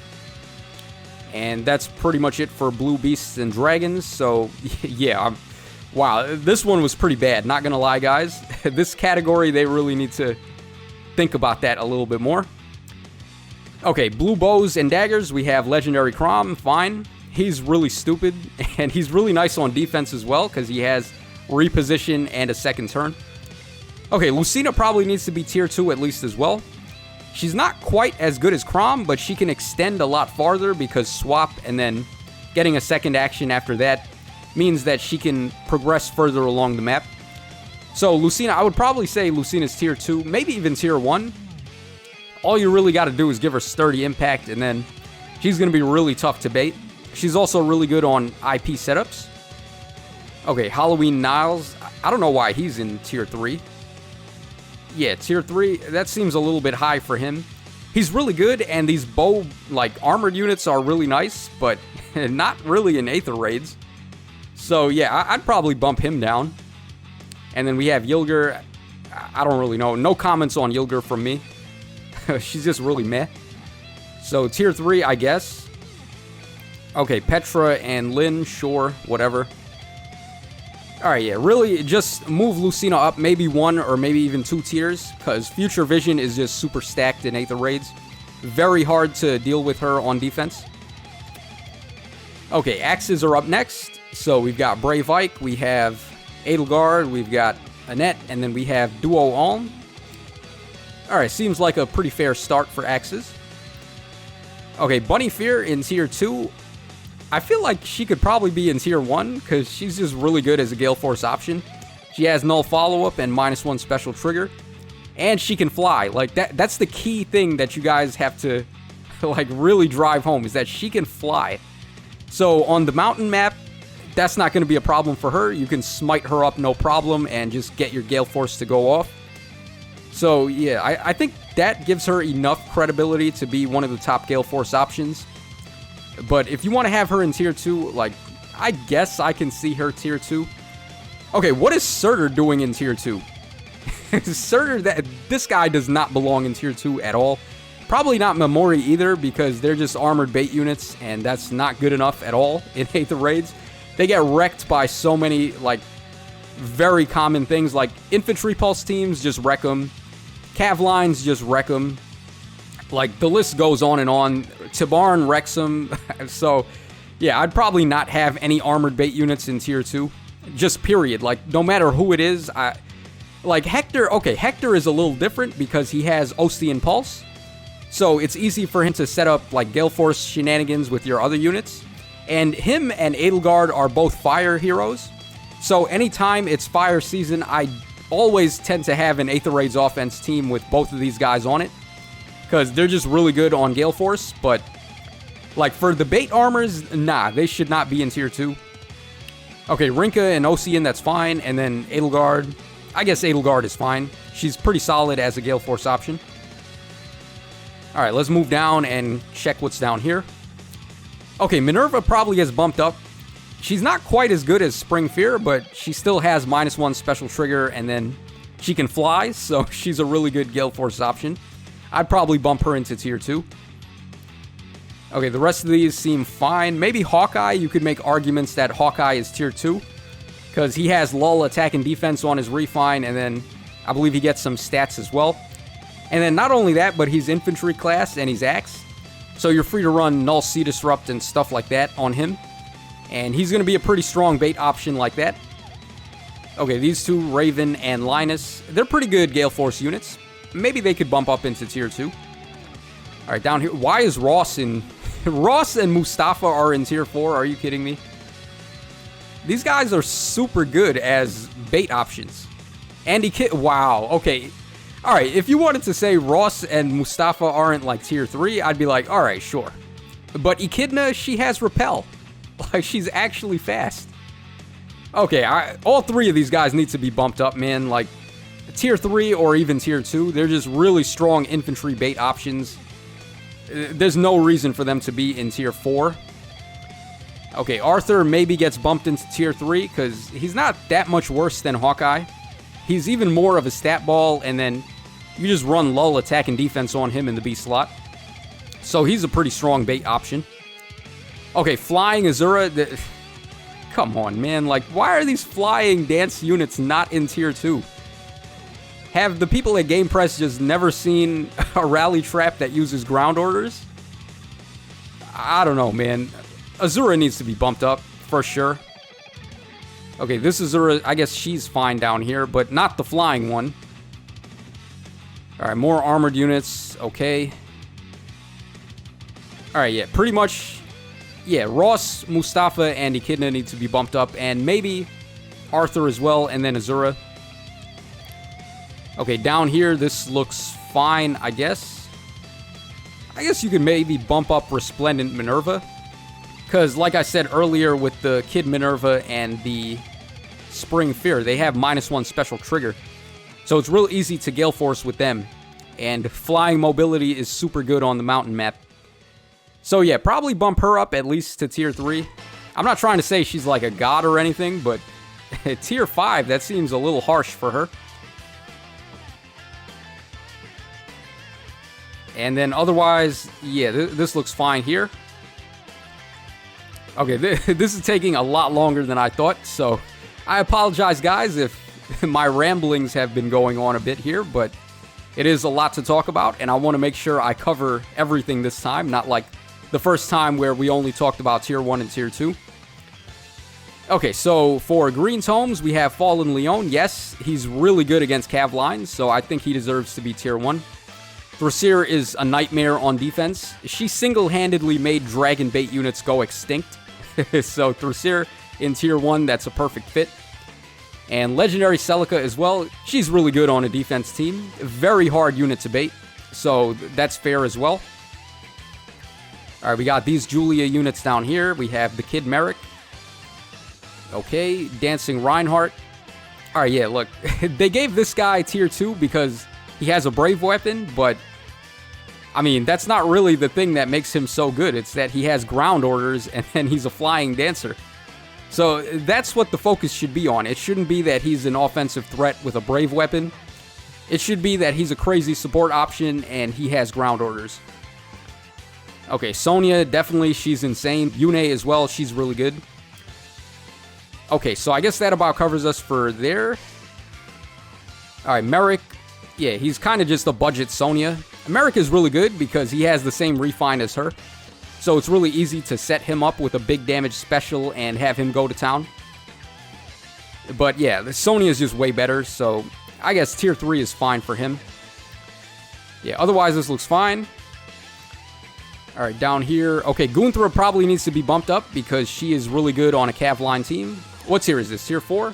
And that's pretty much it for Blue Beasts and Dragons. So, yeah, wow, this one was pretty bad, not gonna lie, guys. This category, they really need to think about that a little bit more. Okay, Blue Bows and Daggers, we have Legendary Crom, fine. He's really stupid, and he's really nice on defense as well, because he has reposition and a second turn. Okay, Lucina probably needs to be Tier 2 at least as well. She's not quite as good as Crom, but she can extend a lot farther because swap and then getting a second action after that means that she can progress further along the map. So Lucina, I would probably say Lucina's Tier 2, maybe even Tier 1. All you really got to do is give her Sturdy Impact, and then she's going to be really tough to bait. She's also really good on IP setups. Okay, Halloween Niles. I don't know why he's in Tier 3. Yeah, Tier 3, that seems a little bit high for him. He's really good, and these bow, like, armored units are really nice, but not really in Aether Raids. So, yeah, I'd probably bump him down. And then we have Yilger. I don't really know. No comments on Yilger from me. She's just really meh. So tier 3, I guess. Okay, Petra and Lynn, sure, whatever. Alright, yeah, really just move Lucina up maybe 1 or maybe even 2 tiers, because Future Vision is just super stacked in Aether Raids. Very hard to deal with her on defense. Okay, Axes are up next. So we've got Brave Ike, we have Edelgard, we've got Annette, and then we have Duo Alm. Alright, seems like a pretty fair start for Axes. Okay, Bunny Fear in tier 2. I feel like she could probably be in tier 1, because she's just really good as a Gale Force option. She has null follow-up and -1 special trigger. And she can fly. Like, that's the key thing that you guys have to, like, really drive home, is that she can fly. So, on the mountain map, that's not going to be a problem for her. You can smite her up no problem and just get your Gale Force to go off. So, yeah, I think that gives her enough credibility to be one of the top Gale Force options. But if you want to have her in tier 2, like, I guess I can see her tier 2. Okay, what is Surtur doing in tier 2? Surtur, this guy does not belong in tier 2 at all. Probably not Memori either, because they're just armored bait units, and that's not good enough at all in Aether Raids. They get wrecked by so many, like, very common things, like infantry pulse teams just wreck them. Cav lines just wreck them. Like, the list goes on and on. Tibarn wrecks them. So, yeah, I'd probably not have any armored bait units in tier 2. Just period. Like, no matter who it is, like, Hector, okay, Hector is a little different because he has Ostian Pulse. So, it's easy for him to set up, like, Gale Force shenanigans with your other units. And him and Edelgard are both fire heroes. So, anytime it's fire season, I always tend to have an Aether Raids offense team with both of these guys on it. Because they're just really good on Gale Force, but, like, for the bait armors, nah, they should not be in tier 2. Okay, Rinka and Ocean, that's fine, and then Edelgard, I guess Edelgard is fine. She's pretty solid as a Gale Force option. Alright, let's move down and check what's down here. Okay, Minerva probably gets bumped up. She's not quite as good as Spring Fear, but she still has -1 special trigger, and then she can fly, so she's a really good Gale Force option. I'd probably bump her into tier 2. Okay, the rest of these seem fine. Maybe Hawkeye, you could make arguments that Hawkeye is tier 2. Because he has lull attack and defense on his refine, and then I believe he gets some stats as well. And then not only that, but he's infantry class and he's axe. So you're free to run null sea disrupt and stuff like that on him. And he's going to be a pretty strong bait option like that. Okay, these two, Raven and Linus, they're pretty good Gale Force units. Maybe they could bump up into tier 2. Alright, down here. Why is Ross in... Ross and Mustafa are in tier 4. Are you kidding me? These guys are super good as bait options. Andy wow, okay. Alright, if you wanted to say Ross and Mustafa aren't like tier 3, I'd be like, alright, sure. But Echidna, she has Repel. Like, she's actually fast. Okay, all 3 of these guys need to be bumped up, man. Like, tier 3 or even tier 2, they're just really strong infantry bait options. There's no reason for them to be in tier 4. Okay, Arthur maybe gets bumped into tier 3 because he's not that much worse than Hawkeye. He's even more of a stat ball, and then you just run lull attack and defense on him in the B slot. So he's a pretty strong bait option. Okay, Flying Azura. Come on, man. Like, why are these flying dance units not in tier 2? Have the people at Gamepress just never seen a rally trap that uses ground orders? I don't know, man. Azura needs to be bumped up, for sure. Okay, this Azura, I guess she's fine down here, but not the flying one. Alright, more armored units. Okay. Alright, yeah, pretty much... Yeah, Ross, Mustafa, and Echidna need to be bumped up, and maybe Arthur as well, and then Azura. Okay, down here, this looks fine, I guess. I guess you could maybe bump up Resplendent Minerva. Because, like I said earlier, with the Kid Minerva and the Spring Fear, they have -1 special trigger. So it's real easy to Gale Force with them. And flying mobility is super good on the mountain map. So yeah, probably bump her up at least to tier 3. I'm not trying to say she's like a god or anything, but tier 5, that seems a little harsh for her. And then otherwise, yeah, this looks fine here. Okay, this is taking a lot longer than I thought, so I apologize, guys, if my ramblings have been going on a bit here, but it is a lot to talk about, and I want to make sure I cover everything this time, not like the first time where we only talked about Tier 1 and Tier 2. Okay, so for Green's Homes, we have Fallen Leon. Yes, he's really good against Cav lines, so I think he deserves to be Tier 1. Thrasir is a nightmare on defense. She single-handedly made Dragon Bait units go extinct. So Thrasir in Tier 1, that's a perfect fit. And Legendary Celica as well. She's really good on a defense team. Very hard unit to bait, so that's fair as well. Alright, we got these Julia units down here. We have the Kid Merrick. Okay, Dancing Reinhardt. Alright, yeah, look. They gave this guy Tier 2 because he has a Brave weapon, but I mean, that's not really the thing that makes him so good. It's that he has ground orders and then he's a flying dancer. So that's what the focus should be on. It shouldn't be that he's an offensive threat with a Brave weapon. It should be that he's a crazy support option and he has ground orders. Okay, Sonia, definitely, she's insane. Yune as well, she's really good. Okay, so I guess that about covers us for there. Alright, Merrick. Yeah, he's kind of just a budget Sonia. Merrick is really good because he has the same refine as her. So it's really easy to set him up with a big damage special and have him go to town. But yeah, Sonia is just way better, so I guess Tier 3 is fine for him. Yeah, otherwise this looks fine. Alright, down here. Okay, Gunthra probably needs to be bumped up because she is really good on a Cav line team. What tier is this? Tier 4?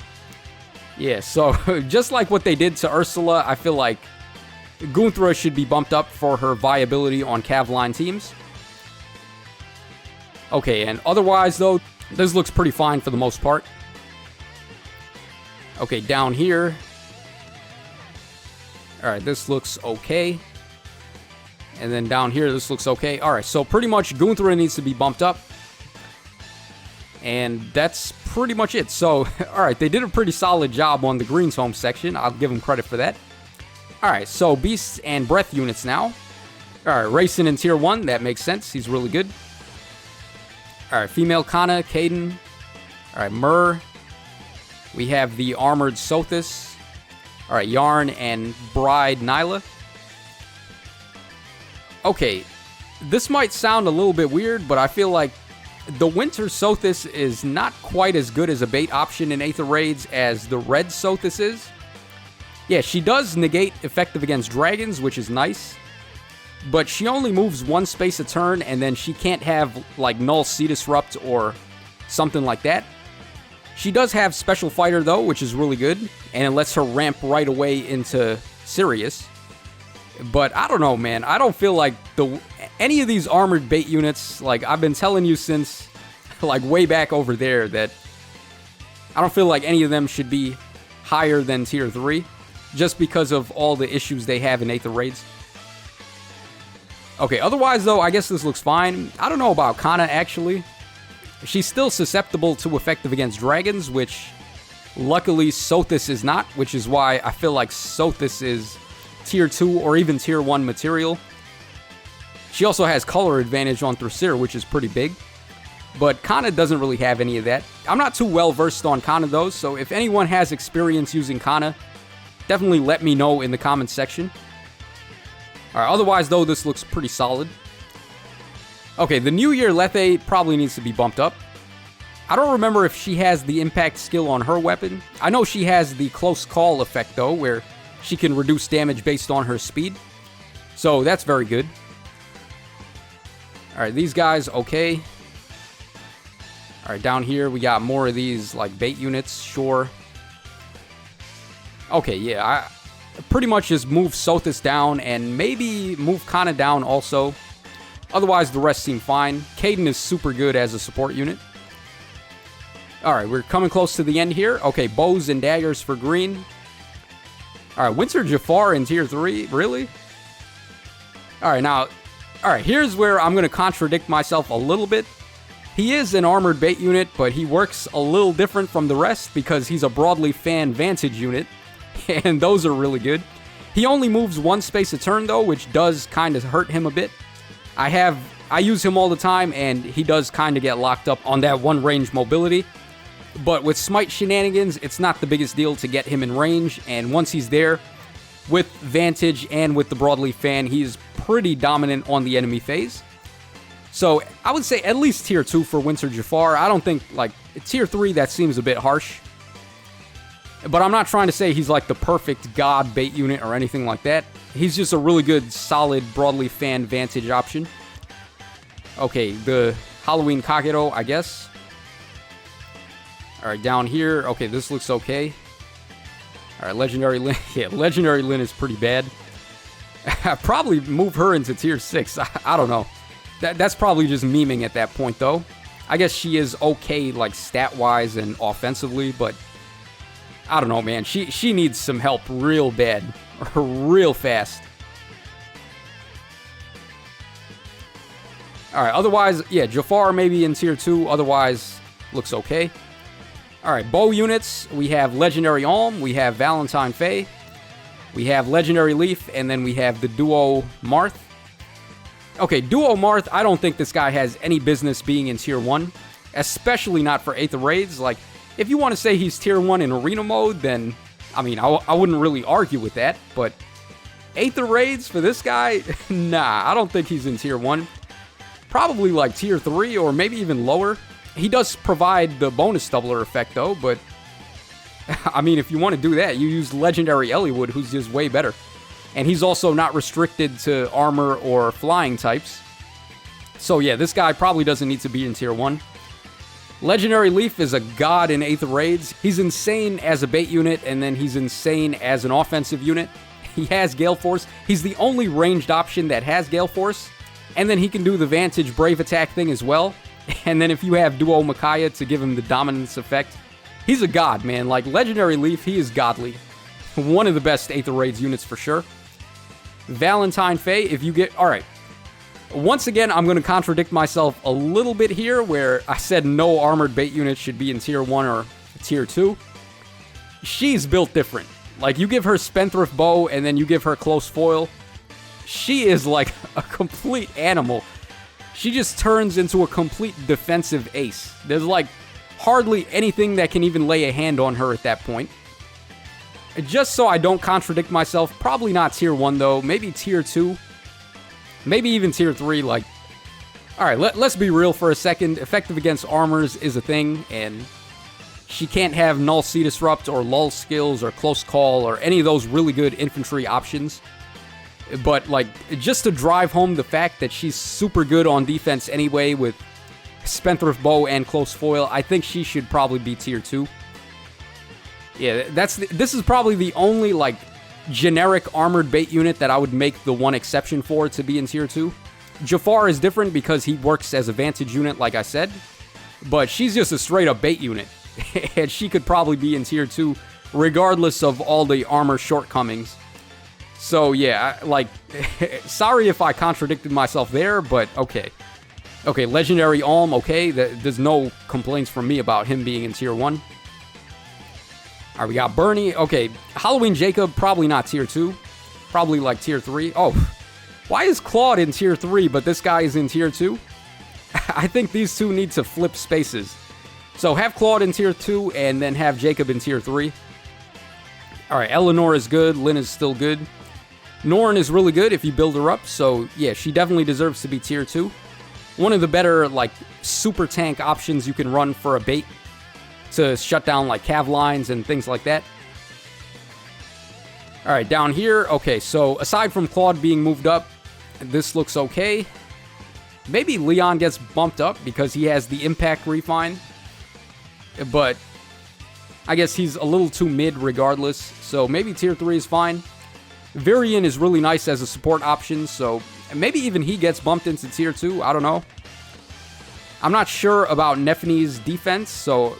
Yeah, so just like what they did to Ursula, I feel like Gunthra should be bumped up for her viability on Cav line teams. Okay, and otherwise, though, this looks pretty fine for the most part. Okay, down here. Alright, this looks okay. And then down here, this looks okay. Alright, so pretty much Gunthra needs to be bumped up. And that's pretty much it. So, alright, they did a pretty solid job on the Green's Home section. I'll give them credit for that. Alright, so Beasts and Breath units now. Alright, Racing in Tier 1, that makes sense. He's really good. Alright, Female Kana, Caden. Alright, Myrrh. We have the Armored Sothis. Alright, Yarn and Bride Nyla. Okay, this might sound a little bit weird, but I feel like the Winter Sothis is not quite as good as a bait option in Aether Raids as the Red Sothis is. Yeah, she does negate effective against dragons, which is nice. But she only moves one space a turn, and then she can't have, like, Null Sea Disrupt or something like that. She does have Special Fighter, though, which is really good, and it lets her ramp right away into Sirius. But I don't know, man. I don't feel like any of these armored bait units, like, I've been telling you since, like, way back over there, that I don't feel like any of them should be higher than Tier 3, just because of all the issues they have in Aether Raids. Okay, otherwise, though, I guess this looks fine. I don't know about Kana, actually. She's still susceptible to effective against dragons, which, luckily, Sothis is not, which is why I feel like Sothis is Tier 2 or even Tier 1 material. She also has color advantage on Thrasir, which is pretty big. But Kana doesn't really have any of that. I'm not too well versed on Kana, though, so if anyone has experience using Kana, definitely let me know in the comments section. Alright, otherwise, though, this looks pretty solid. Okay, the New Year Lethe probably needs to be bumped up. I don't remember if she has the impact skill on her weapon. I know she has the close call effect, though, where she can reduce damage based on her speed. So, that's very good. Alright, these guys, okay. Alright, down here, we got more of these, like, bait units, sure. Okay, yeah, I pretty much just move Sothis down and maybe move Kana down also. Otherwise, the rest seem fine. Caden is super good as a support unit. Alright, we're coming close to the end here. Okay, Bows and Daggers for green. Alright, Winter Jafar in Tier 3? Really? Alright, now, alright, here's where I'm going to contradict myself a little bit. He is an armored bait unit, but he works a little different from the rest because he's a broadly fan vantage unit, and those are really good. He only moves one space a turn, though, which does kind of hurt him a bit. I use him all the time, and he does kind of get locked up on that one range mobility. But with Smite shenanigans, it's not the biggest deal to get him in range, and once he's there, with Vantage and with the Broadleaf Fan, he's pretty dominant on the enemy phase. So I would say at least tier 2 for Winter Jafar. I don't think, like, tier 3, that seems a bit harsh. But I'm not trying to say he's like the perfect god bait unit or anything like that. He's just a really good, solid Broadleaf Fan Vantage option. Okay, the Halloween Kagero, I guess. Alright, down here. Okay, this looks okay. Alright, Legendary Lyn. Yeah, Legendary Lyn is pretty bad. I'd probably move her into tier 6. I don't know. That's probably just memeing at that point, though. I guess she is okay, like, stat-wise and offensively, but I don't know, man. She needs some help real bad. Real fast. Alright, otherwise, yeah, Jafar maybe in tier 2. Otherwise, looks okay. Alright, bow units. We have Legendary Alm. We have Valentine Faye. We have Legendary Leaf. And then we have the Duo Marth. Okay, Duo Marth, I don't think this guy has any business being in tier 1. Especially not for Aether Raids. Like, if you want to say he's tier 1 in arena mode, then, I mean, I wouldn't really argue with that. But Aether Raids for this guy? Nah, I don't think he's in tier 1. Probably like tier 3 or maybe even lower. He does provide the bonus doubler effect, though, but I mean, if you want to do that, you use Legendary Eliwood, who's just way better. And he's also not restricted to armor or flying types. So yeah, this guy probably doesn't need to be in tier 1. Legendary Leaf is a god in Aether Raids. He's insane as a bait unit, and then he's insane as an offensive unit. He has Gale Force. He's the only ranged option that has Gale Force. And then he can do the Vantage Brave Attack thing as well. And then if you have Duo Micaiah to give him the dominance effect, he's a god, man. Like, Legendary Leaf, he is godly. One of the best Aether Raids units for sure. Valentine Faye, if you get... Alright. Once again, I'm going to contradict myself a little bit here, where I said no armored bait units should be in tier 1 or tier 2. She's built different. Like, you give her Spendthrift Bow, and then you give her Close Foil. She is like a complete animal. She just turns into a complete defensive ace. There's like hardly anything that can even lay a hand on her at that point. Just so I don't contradict myself, probably not tier 1 though, maybe tier 2. Maybe even tier 3, like... Alright, let's be real for a second. Effective against armors is a thing, and she can't have Null Sea Disrupt or Lull skills or Close Call or any of those really good infantry options. But, like, just to drive home the fact that she's super good on defense anyway with Spendthrift Bow and Close Foil, I think she should probably be tier 2. Yeah, this is probably the only, like, generic armored bait unit that I would make the one exception for to be in tier 2. Jafar is different because he works as a Vantage unit, like I said. But she's just a straight-up bait unit. And she could probably be in tier 2 regardless of all the armor shortcomings. So, yeah, like, sorry if I contradicted myself there, but okay. Okay, Legendary Alm, okay, there's no complaints from me about him being in tier 1. Alright, we got Bernie. Okay, Halloween Jacob, probably not tier 2. Probably, like, tier 3. Oh, why is Claude in tier 3, but this guy is in tier 2? I think these two need to flip spaces. So, have Claude in tier 2, and then have Jacob in tier 3. Alright, Eleanor is good. Lynn is still good. Norn is really good if you build her up, so yeah, she definitely deserves to be tier 2. One of the better, like, super tank options you can run for a bait to shut down, like, cav lines and things like that. Alright, down here, okay, so aside from Claude being moved up, this looks okay. Maybe Leon gets bumped up because he has the impact refine, but I guess he's a little too mid regardless, so maybe tier 3 is fine. Virion is really nice as a support option, so maybe even he gets bumped into tier 2, I don't know. I'm not sure about Nephani's defense, so,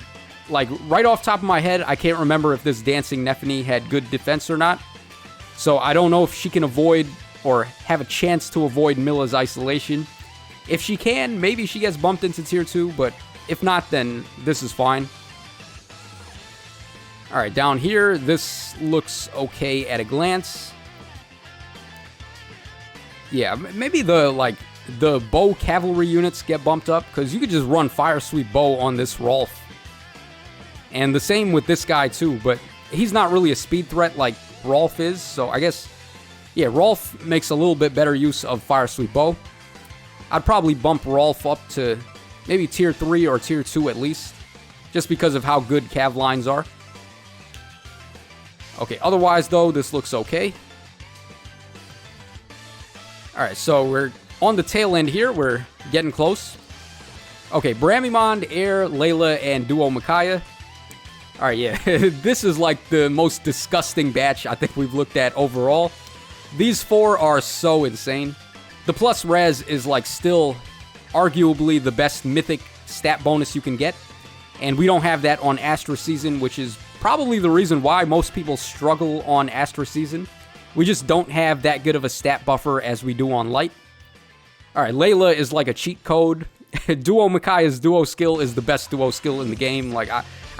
like, right off top of my head, I can't remember if this Dancing Nephani had good defense or not. So I don't know if she can avoid, or have a chance to avoid Milla's isolation. If she can, maybe she gets bumped into tier 2, but if not, then this is fine. Alright, down here, this looks okay at a glance. Yeah, maybe the bow cavalry units get bumped up, because you could just run Fire Sweep Bow on this Rolf. And the same with this guy too, but he's not really a speed threat like Rolf is, so I guess, yeah, Rolf makes a little bit better use of Fire Sweep Bow. I'd probably bump Rolf up to maybe tier 3 or tier 2 at least, just because of how good Cav lines are. Okay, otherwise though, this looks okay. Alright, so we're on the tail end here, we're getting close. Okay, Bramimond, Air, Layla, and Duo Micaiah. Alright, yeah, this is like the most disgusting batch I think we've looked at overall. These 4 are so insane. The plus res is like still arguably the best mythic stat bonus you can get. And we don't have that on Astra Season, which is probably the reason why most people struggle on Astra Season. We just don't have that good of a stat buffer as we do on Light. Alright, Layla is like a cheat code. Duo Micaiah's duo skill is the best duo skill in the game. Like,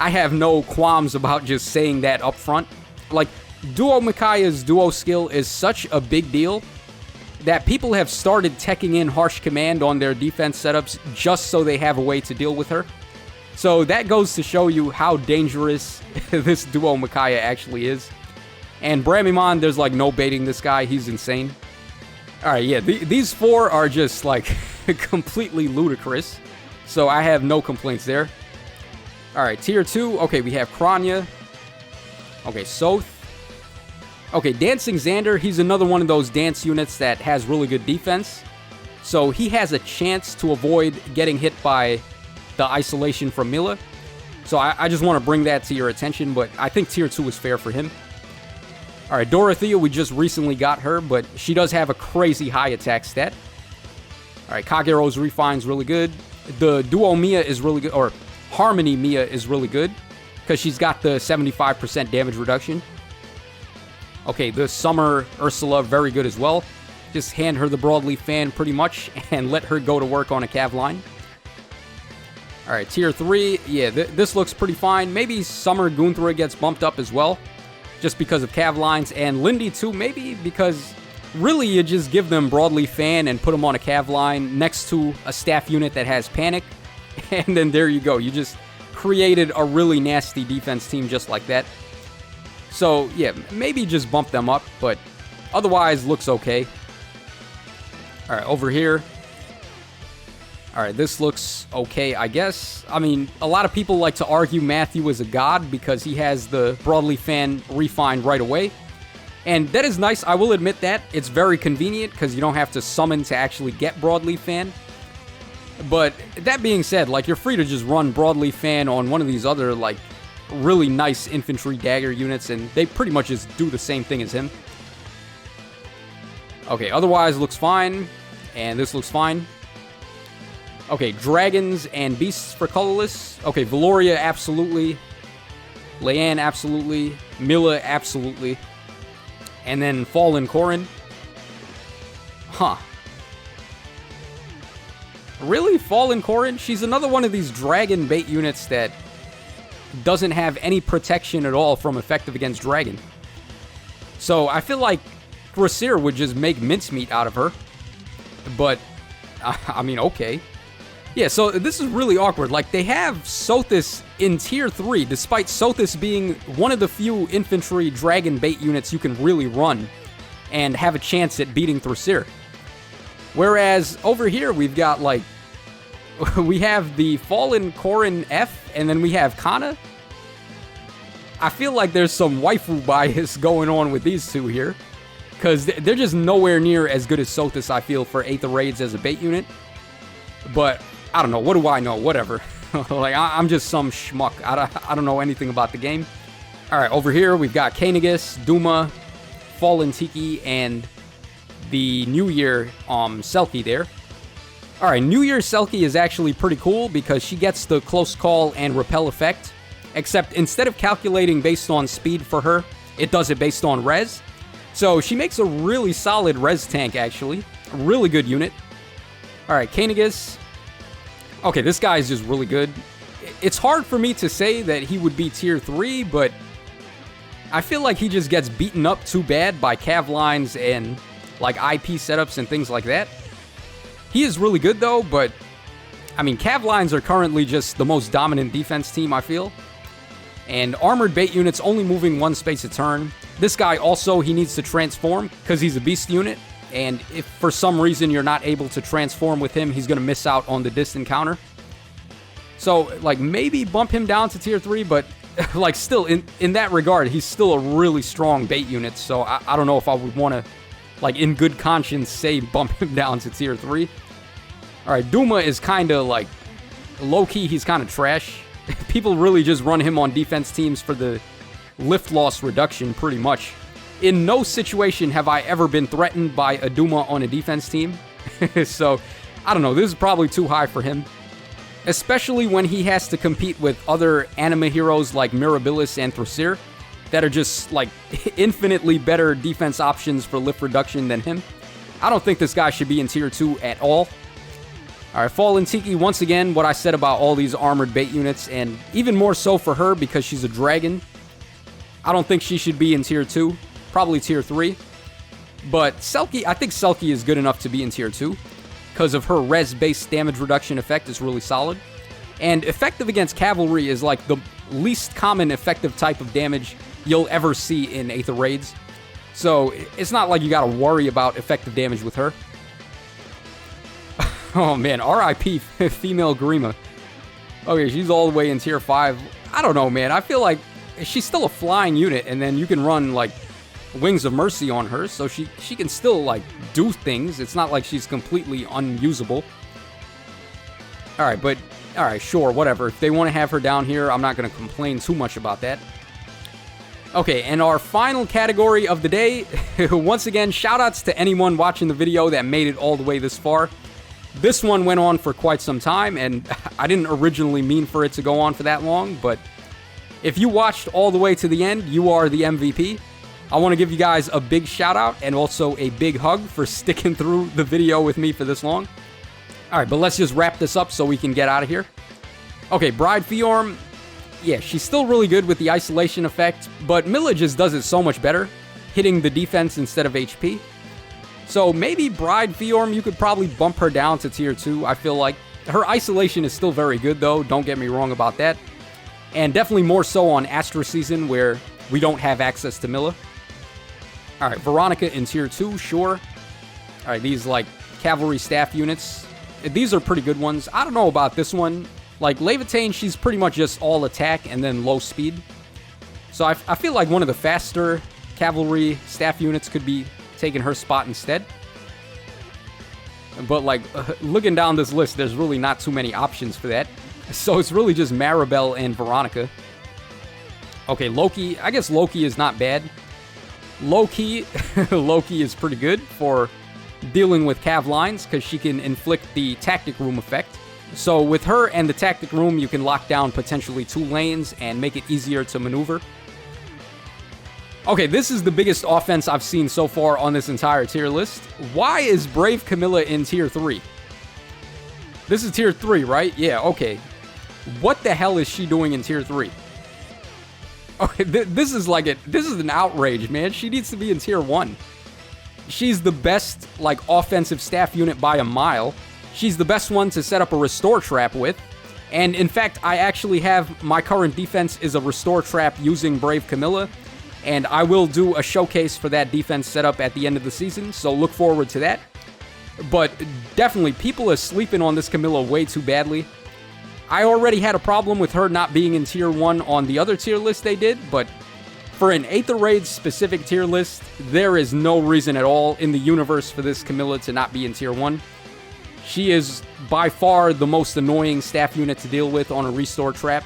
I have no qualms about just saying that up front. Like, Duo Micaiah's duo skill is such a big deal that people have started teching in Harsh Command on their defense setups just so they have a way to deal with her. So that goes to show you how dangerous this Duo Micaiah actually is. And Bramimond, there's like no baiting this guy. He's insane. Alright, yeah, these 4 are just like completely ludicrous. So I have no complaints there. Alright, tier 2. Okay, we have Kranya. Okay, Soth. Okay, Dancing Xander, he's another one of those dance units that has really good defense. So he has a chance to avoid getting hit by the isolation from Mila. So I just want to bring that to your attention, but I think tier 2 is fair for him. Alright, Dorothea, we just recently got her, but she does have a crazy high attack stat. Alright, Kagero's Refine's really good. The Duo Mia is really good, or Harmony Mia is really good, because she's got the 75% damage reduction. Okay, the Summer Ursula, very good as well. Just hand her the Broadleaf Fan pretty much, and let her go to work on a Cav line. Alright, tier 3, yeah, this looks pretty fine. Maybe Summer Gunthra gets bumped up as well, just because of Cav lines, and Lindy too, maybe because really you just give them Broadleaf Fan and put them on a Cav line next to a staff unit that has Panic, and then there you go. You just created a really nasty defense team just like that. So, yeah, maybe just bump them up, but otherwise looks okay. Alright, over here. Alright, this looks okay, I guess. I mean, a lot of people like to argue Matthew is a god because he has the Broadleaf Fan Refine right away. And that is nice, I will admit that. It's very convenient because you don't have to summon to actually get Broadleaf Fan. But that being said, like, you're free to just run Broadleaf Fan on one of these other, like, really nice infantry dagger units, and they pretty much just do the same thing as him. Okay, otherwise looks fine, and this looks fine. Okay, dragons and beasts for colorless. Okay, Valoria, absolutely. Leanne, absolutely. Mila, absolutely. And then Fallen Corrin. Huh. Really? Fallen Corrin? She's another one of these dragon bait units that doesn't have any protection at all from effective against dragon. So I feel like Grasir would just make mincemeat out of her. But, I mean, okay. Yeah, so this is really awkward. Like, they have Sothis in tier 3, despite Sothis being one of the few infantry dragon bait units you can really run and have a chance at beating Grasir. Whereas over here we've got, like, we have the Fallen Corrin F, and then we have Kana. I feel like there's some waifu bias going on with these two here, because they're just nowhere near as good as Sothis, I feel, for Aether Raids as a bait unit. But, I don't know, what do I know? Whatever. Like, I'm just some schmuck. I don't know anything about the game. Alright, over here we've got Kanekis, Duma, Fallen Tiki, and the New Year Selkie there. Alright, New Year Selkie is actually pretty cool because she gets the Close Call and Repel effect, except instead of calculating based on speed for her, it does it based on res. So she makes a really solid res tank, actually. A really good unit. Alright, Kanekis. Okay, this guy is just really good. It's hard for me to say that he would be tier 3, but I feel like he just gets beaten up too bad by Cav lines and like IP setups and things like that. He is really good though, but I mean, Cav lines are currently just the most dominant defense team, I feel. And armored bait units only moving one space a turn. This guy also, he needs to transform because he's a beast unit. And if for some reason you're not able to transform with him, he's going to miss out on the distant counter. So, like, maybe bump him down to tier 3, but, like, still, in that regard, he's still a really strong bait unit. So, I don't know if I would want to, like, in good conscience, say bump him down to tier 3. Alright, Duma is kind of, like, low-key, he's kind of trash. People really just run him on defense teams for the lift loss reduction, pretty much. In no situation have I ever been threatened by a Duma on a defense team. So, I don't know, this is probably too high for him. Especially when he has to compete with other anime heroes like Mirabilis and Thrasir that are just, like, infinitely better defense options for lift reduction than him. I don't think this guy should be in tier 2 at all. Alright, Fallen Tiki, once again, what I said about all these armored bait units, and even more so for her because she's a dragon. I don't think she should be in tier 2, probably tier 3. But Selkie, I think Selkie is good enough to be in tier 2, because of her res-based damage reduction effect is really solid. And effective against cavalry is like the least common effective type of damage you'll ever see in Aether Raids. So it's not like you gotta worry about effective damage with her. Oh man, RIP female Grima. Okay, she's all the way in tier 5. I don't know, man. I feel like she's still a flying unit, and then you can run, like, Wings of Mercy on her, so she can still, like, do things. It's not like she's completely unusable. Alright, sure, whatever. If they want to have her down here, I'm not going to complain too much about that. Okay, and our final category of the day, once again, shoutouts to anyone watching the video that made it all the way this far. This one went on for quite some time, and I didn't originally mean for it to go on for that long, but if you watched all the way to the end, you are the MVP. I want to give you guys a big shout out and also a big hug for sticking through the video with me for this long. Alright, but let's just wrap this up so we can get out of here. Okay, Bride Fiorm, yeah, she's still really good with the isolation effect, but Milla just does it so much better, hitting the defense instead of HP. So maybe Bride Fiorm, you could probably bump her down to tier 2, I feel like. Her isolation is still very good though, don't get me wrong about that. And definitely more so on Astra Season where we don't have access to Milla. Alright, Veronica in tier 2, sure. Alright, these, like, cavalry staff units. These are pretty good ones. I don't know about this one. Like, Levitane, she's pretty much just all attack and then low speed. So I feel like one of the faster cavalry staff units could be taking her spot instead. But, like, looking down this list, there's really not too many options for that. So it's really just Maribel and Veronica. Okay, Loki. I guess Loki is not bad. Loki is pretty good for dealing with Cav lines because she can inflict the Tactic Room effect. So with her and the Tactic Room, you can lock down potentially 2 lanes and make it easier to maneuver. Okay, this is the biggest offense I've seen so far on this entire tier list. Why is Brave Camilla in tier 3? This is tier 3, right? Yeah, okay. What the hell is she doing in tier 3? Okay, this is an outrage, man. She needs to be in tier 1. She's the best, like, offensive staff unit by a mile. She's the best one to set up a restore trap with. And in fact, I actually have my current defense is a restore trap using Brave Camilla. And I will do a showcase for that defense setup at the end of the season, so look forward to that. But definitely, people are sleeping on this Camilla way too badly. I already had a problem with her not being in tier 1 on the other tier list they did, but for an Aether Raids specific tier list, there is no reason at all in the universe for this Camilla to not be in tier 1. She is by far the most annoying staff unit to deal with on a restore trap.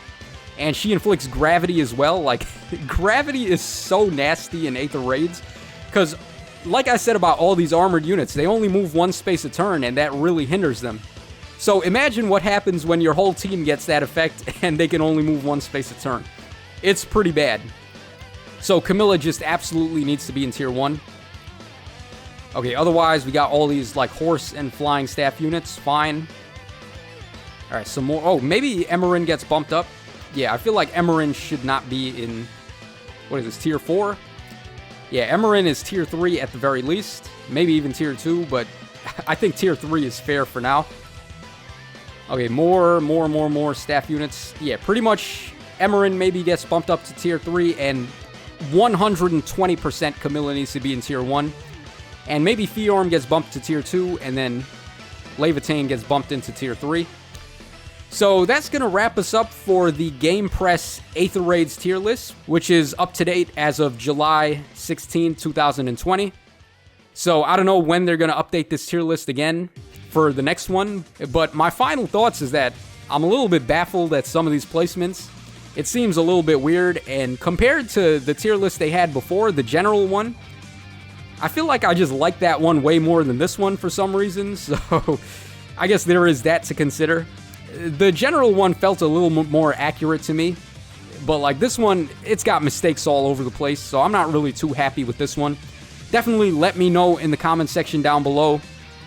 And she inflicts gravity as well. Like, gravity is so nasty in Aether Raids. Because, like I said about all these armored units, they only move 1 space a turn, and that really hinders them. So imagine what happens when your whole team gets that effect, and they can only move 1 space a turn. It's pretty bad. So Camilla just absolutely needs to be in tier 1. Okay, otherwise, we got all these, like, horse and flying staff units. Fine. Alright, some more. Oh, maybe Emerin gets bumped up. Yeah, I feel like Emerin should not be in, what is this, tier 4? Yeah, Emerin is tier 3 at the very least. Maybe even tier 2, but I think tier 3 is fair for now. Okay, more staff units. Yeah, pretty much Emerin maybe gets bumped up to tier 3, and 120% Camilla needs to be in tier 1. And maybe Fiorm gets bumped to tier 2, and then Levitain gets bumped into tier 3. So that's going to wrap us up for the Gamepress Aether Raids tier list, which is up to date as of July 16, 2020. So I don't know when they're going to update this tier list again for the next one, but my final thoughts is that I'm a little bit baffled at some of these placements. It seems a little bit weird, and compared to the tier list they had before, the general one, I feel like I just like that one way more than this one for some reason, so I guess there is that to consider. The general one felt a little more accurate to me, but like this one, it's got mistakes all over the place, so I'm not really too happy with this one. Definitely let me know in the comment section down below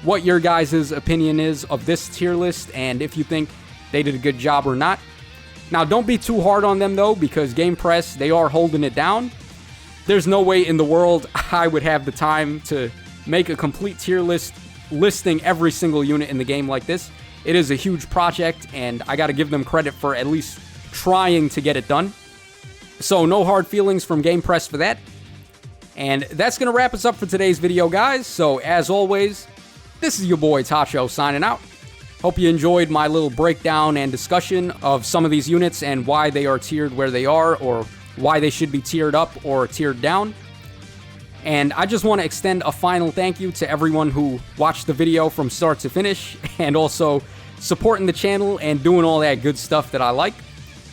what your guys' opinion is of this tier list, and if you think they did a good job or not. Now, don't be too hard on them, though, because Gamepress, they are holding it down. There's no way in the world I would have the time to make a complete tier list listing every single unit in the game like this. It is a huge project, and I got to give them credit for at least trying to get it done. So no hard feelings from Gamepress for that. And that's going to wrap us up for today's video, guys. So as always, this is your boy Tacho signing out. Hope you enjoyed my little breakdown and discussion of some of these units and why they are tiered where they are, or why they should be tiered up or tiered down. And I just want to extend a final thank you to everyone who watched the video from start to finish, and also supporting the channel and doing all that good stuff that I like.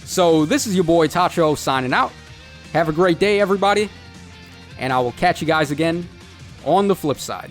So this is your boy Tacho signing out. Have a great day, everybody, and I will catch you guys again on the flip side.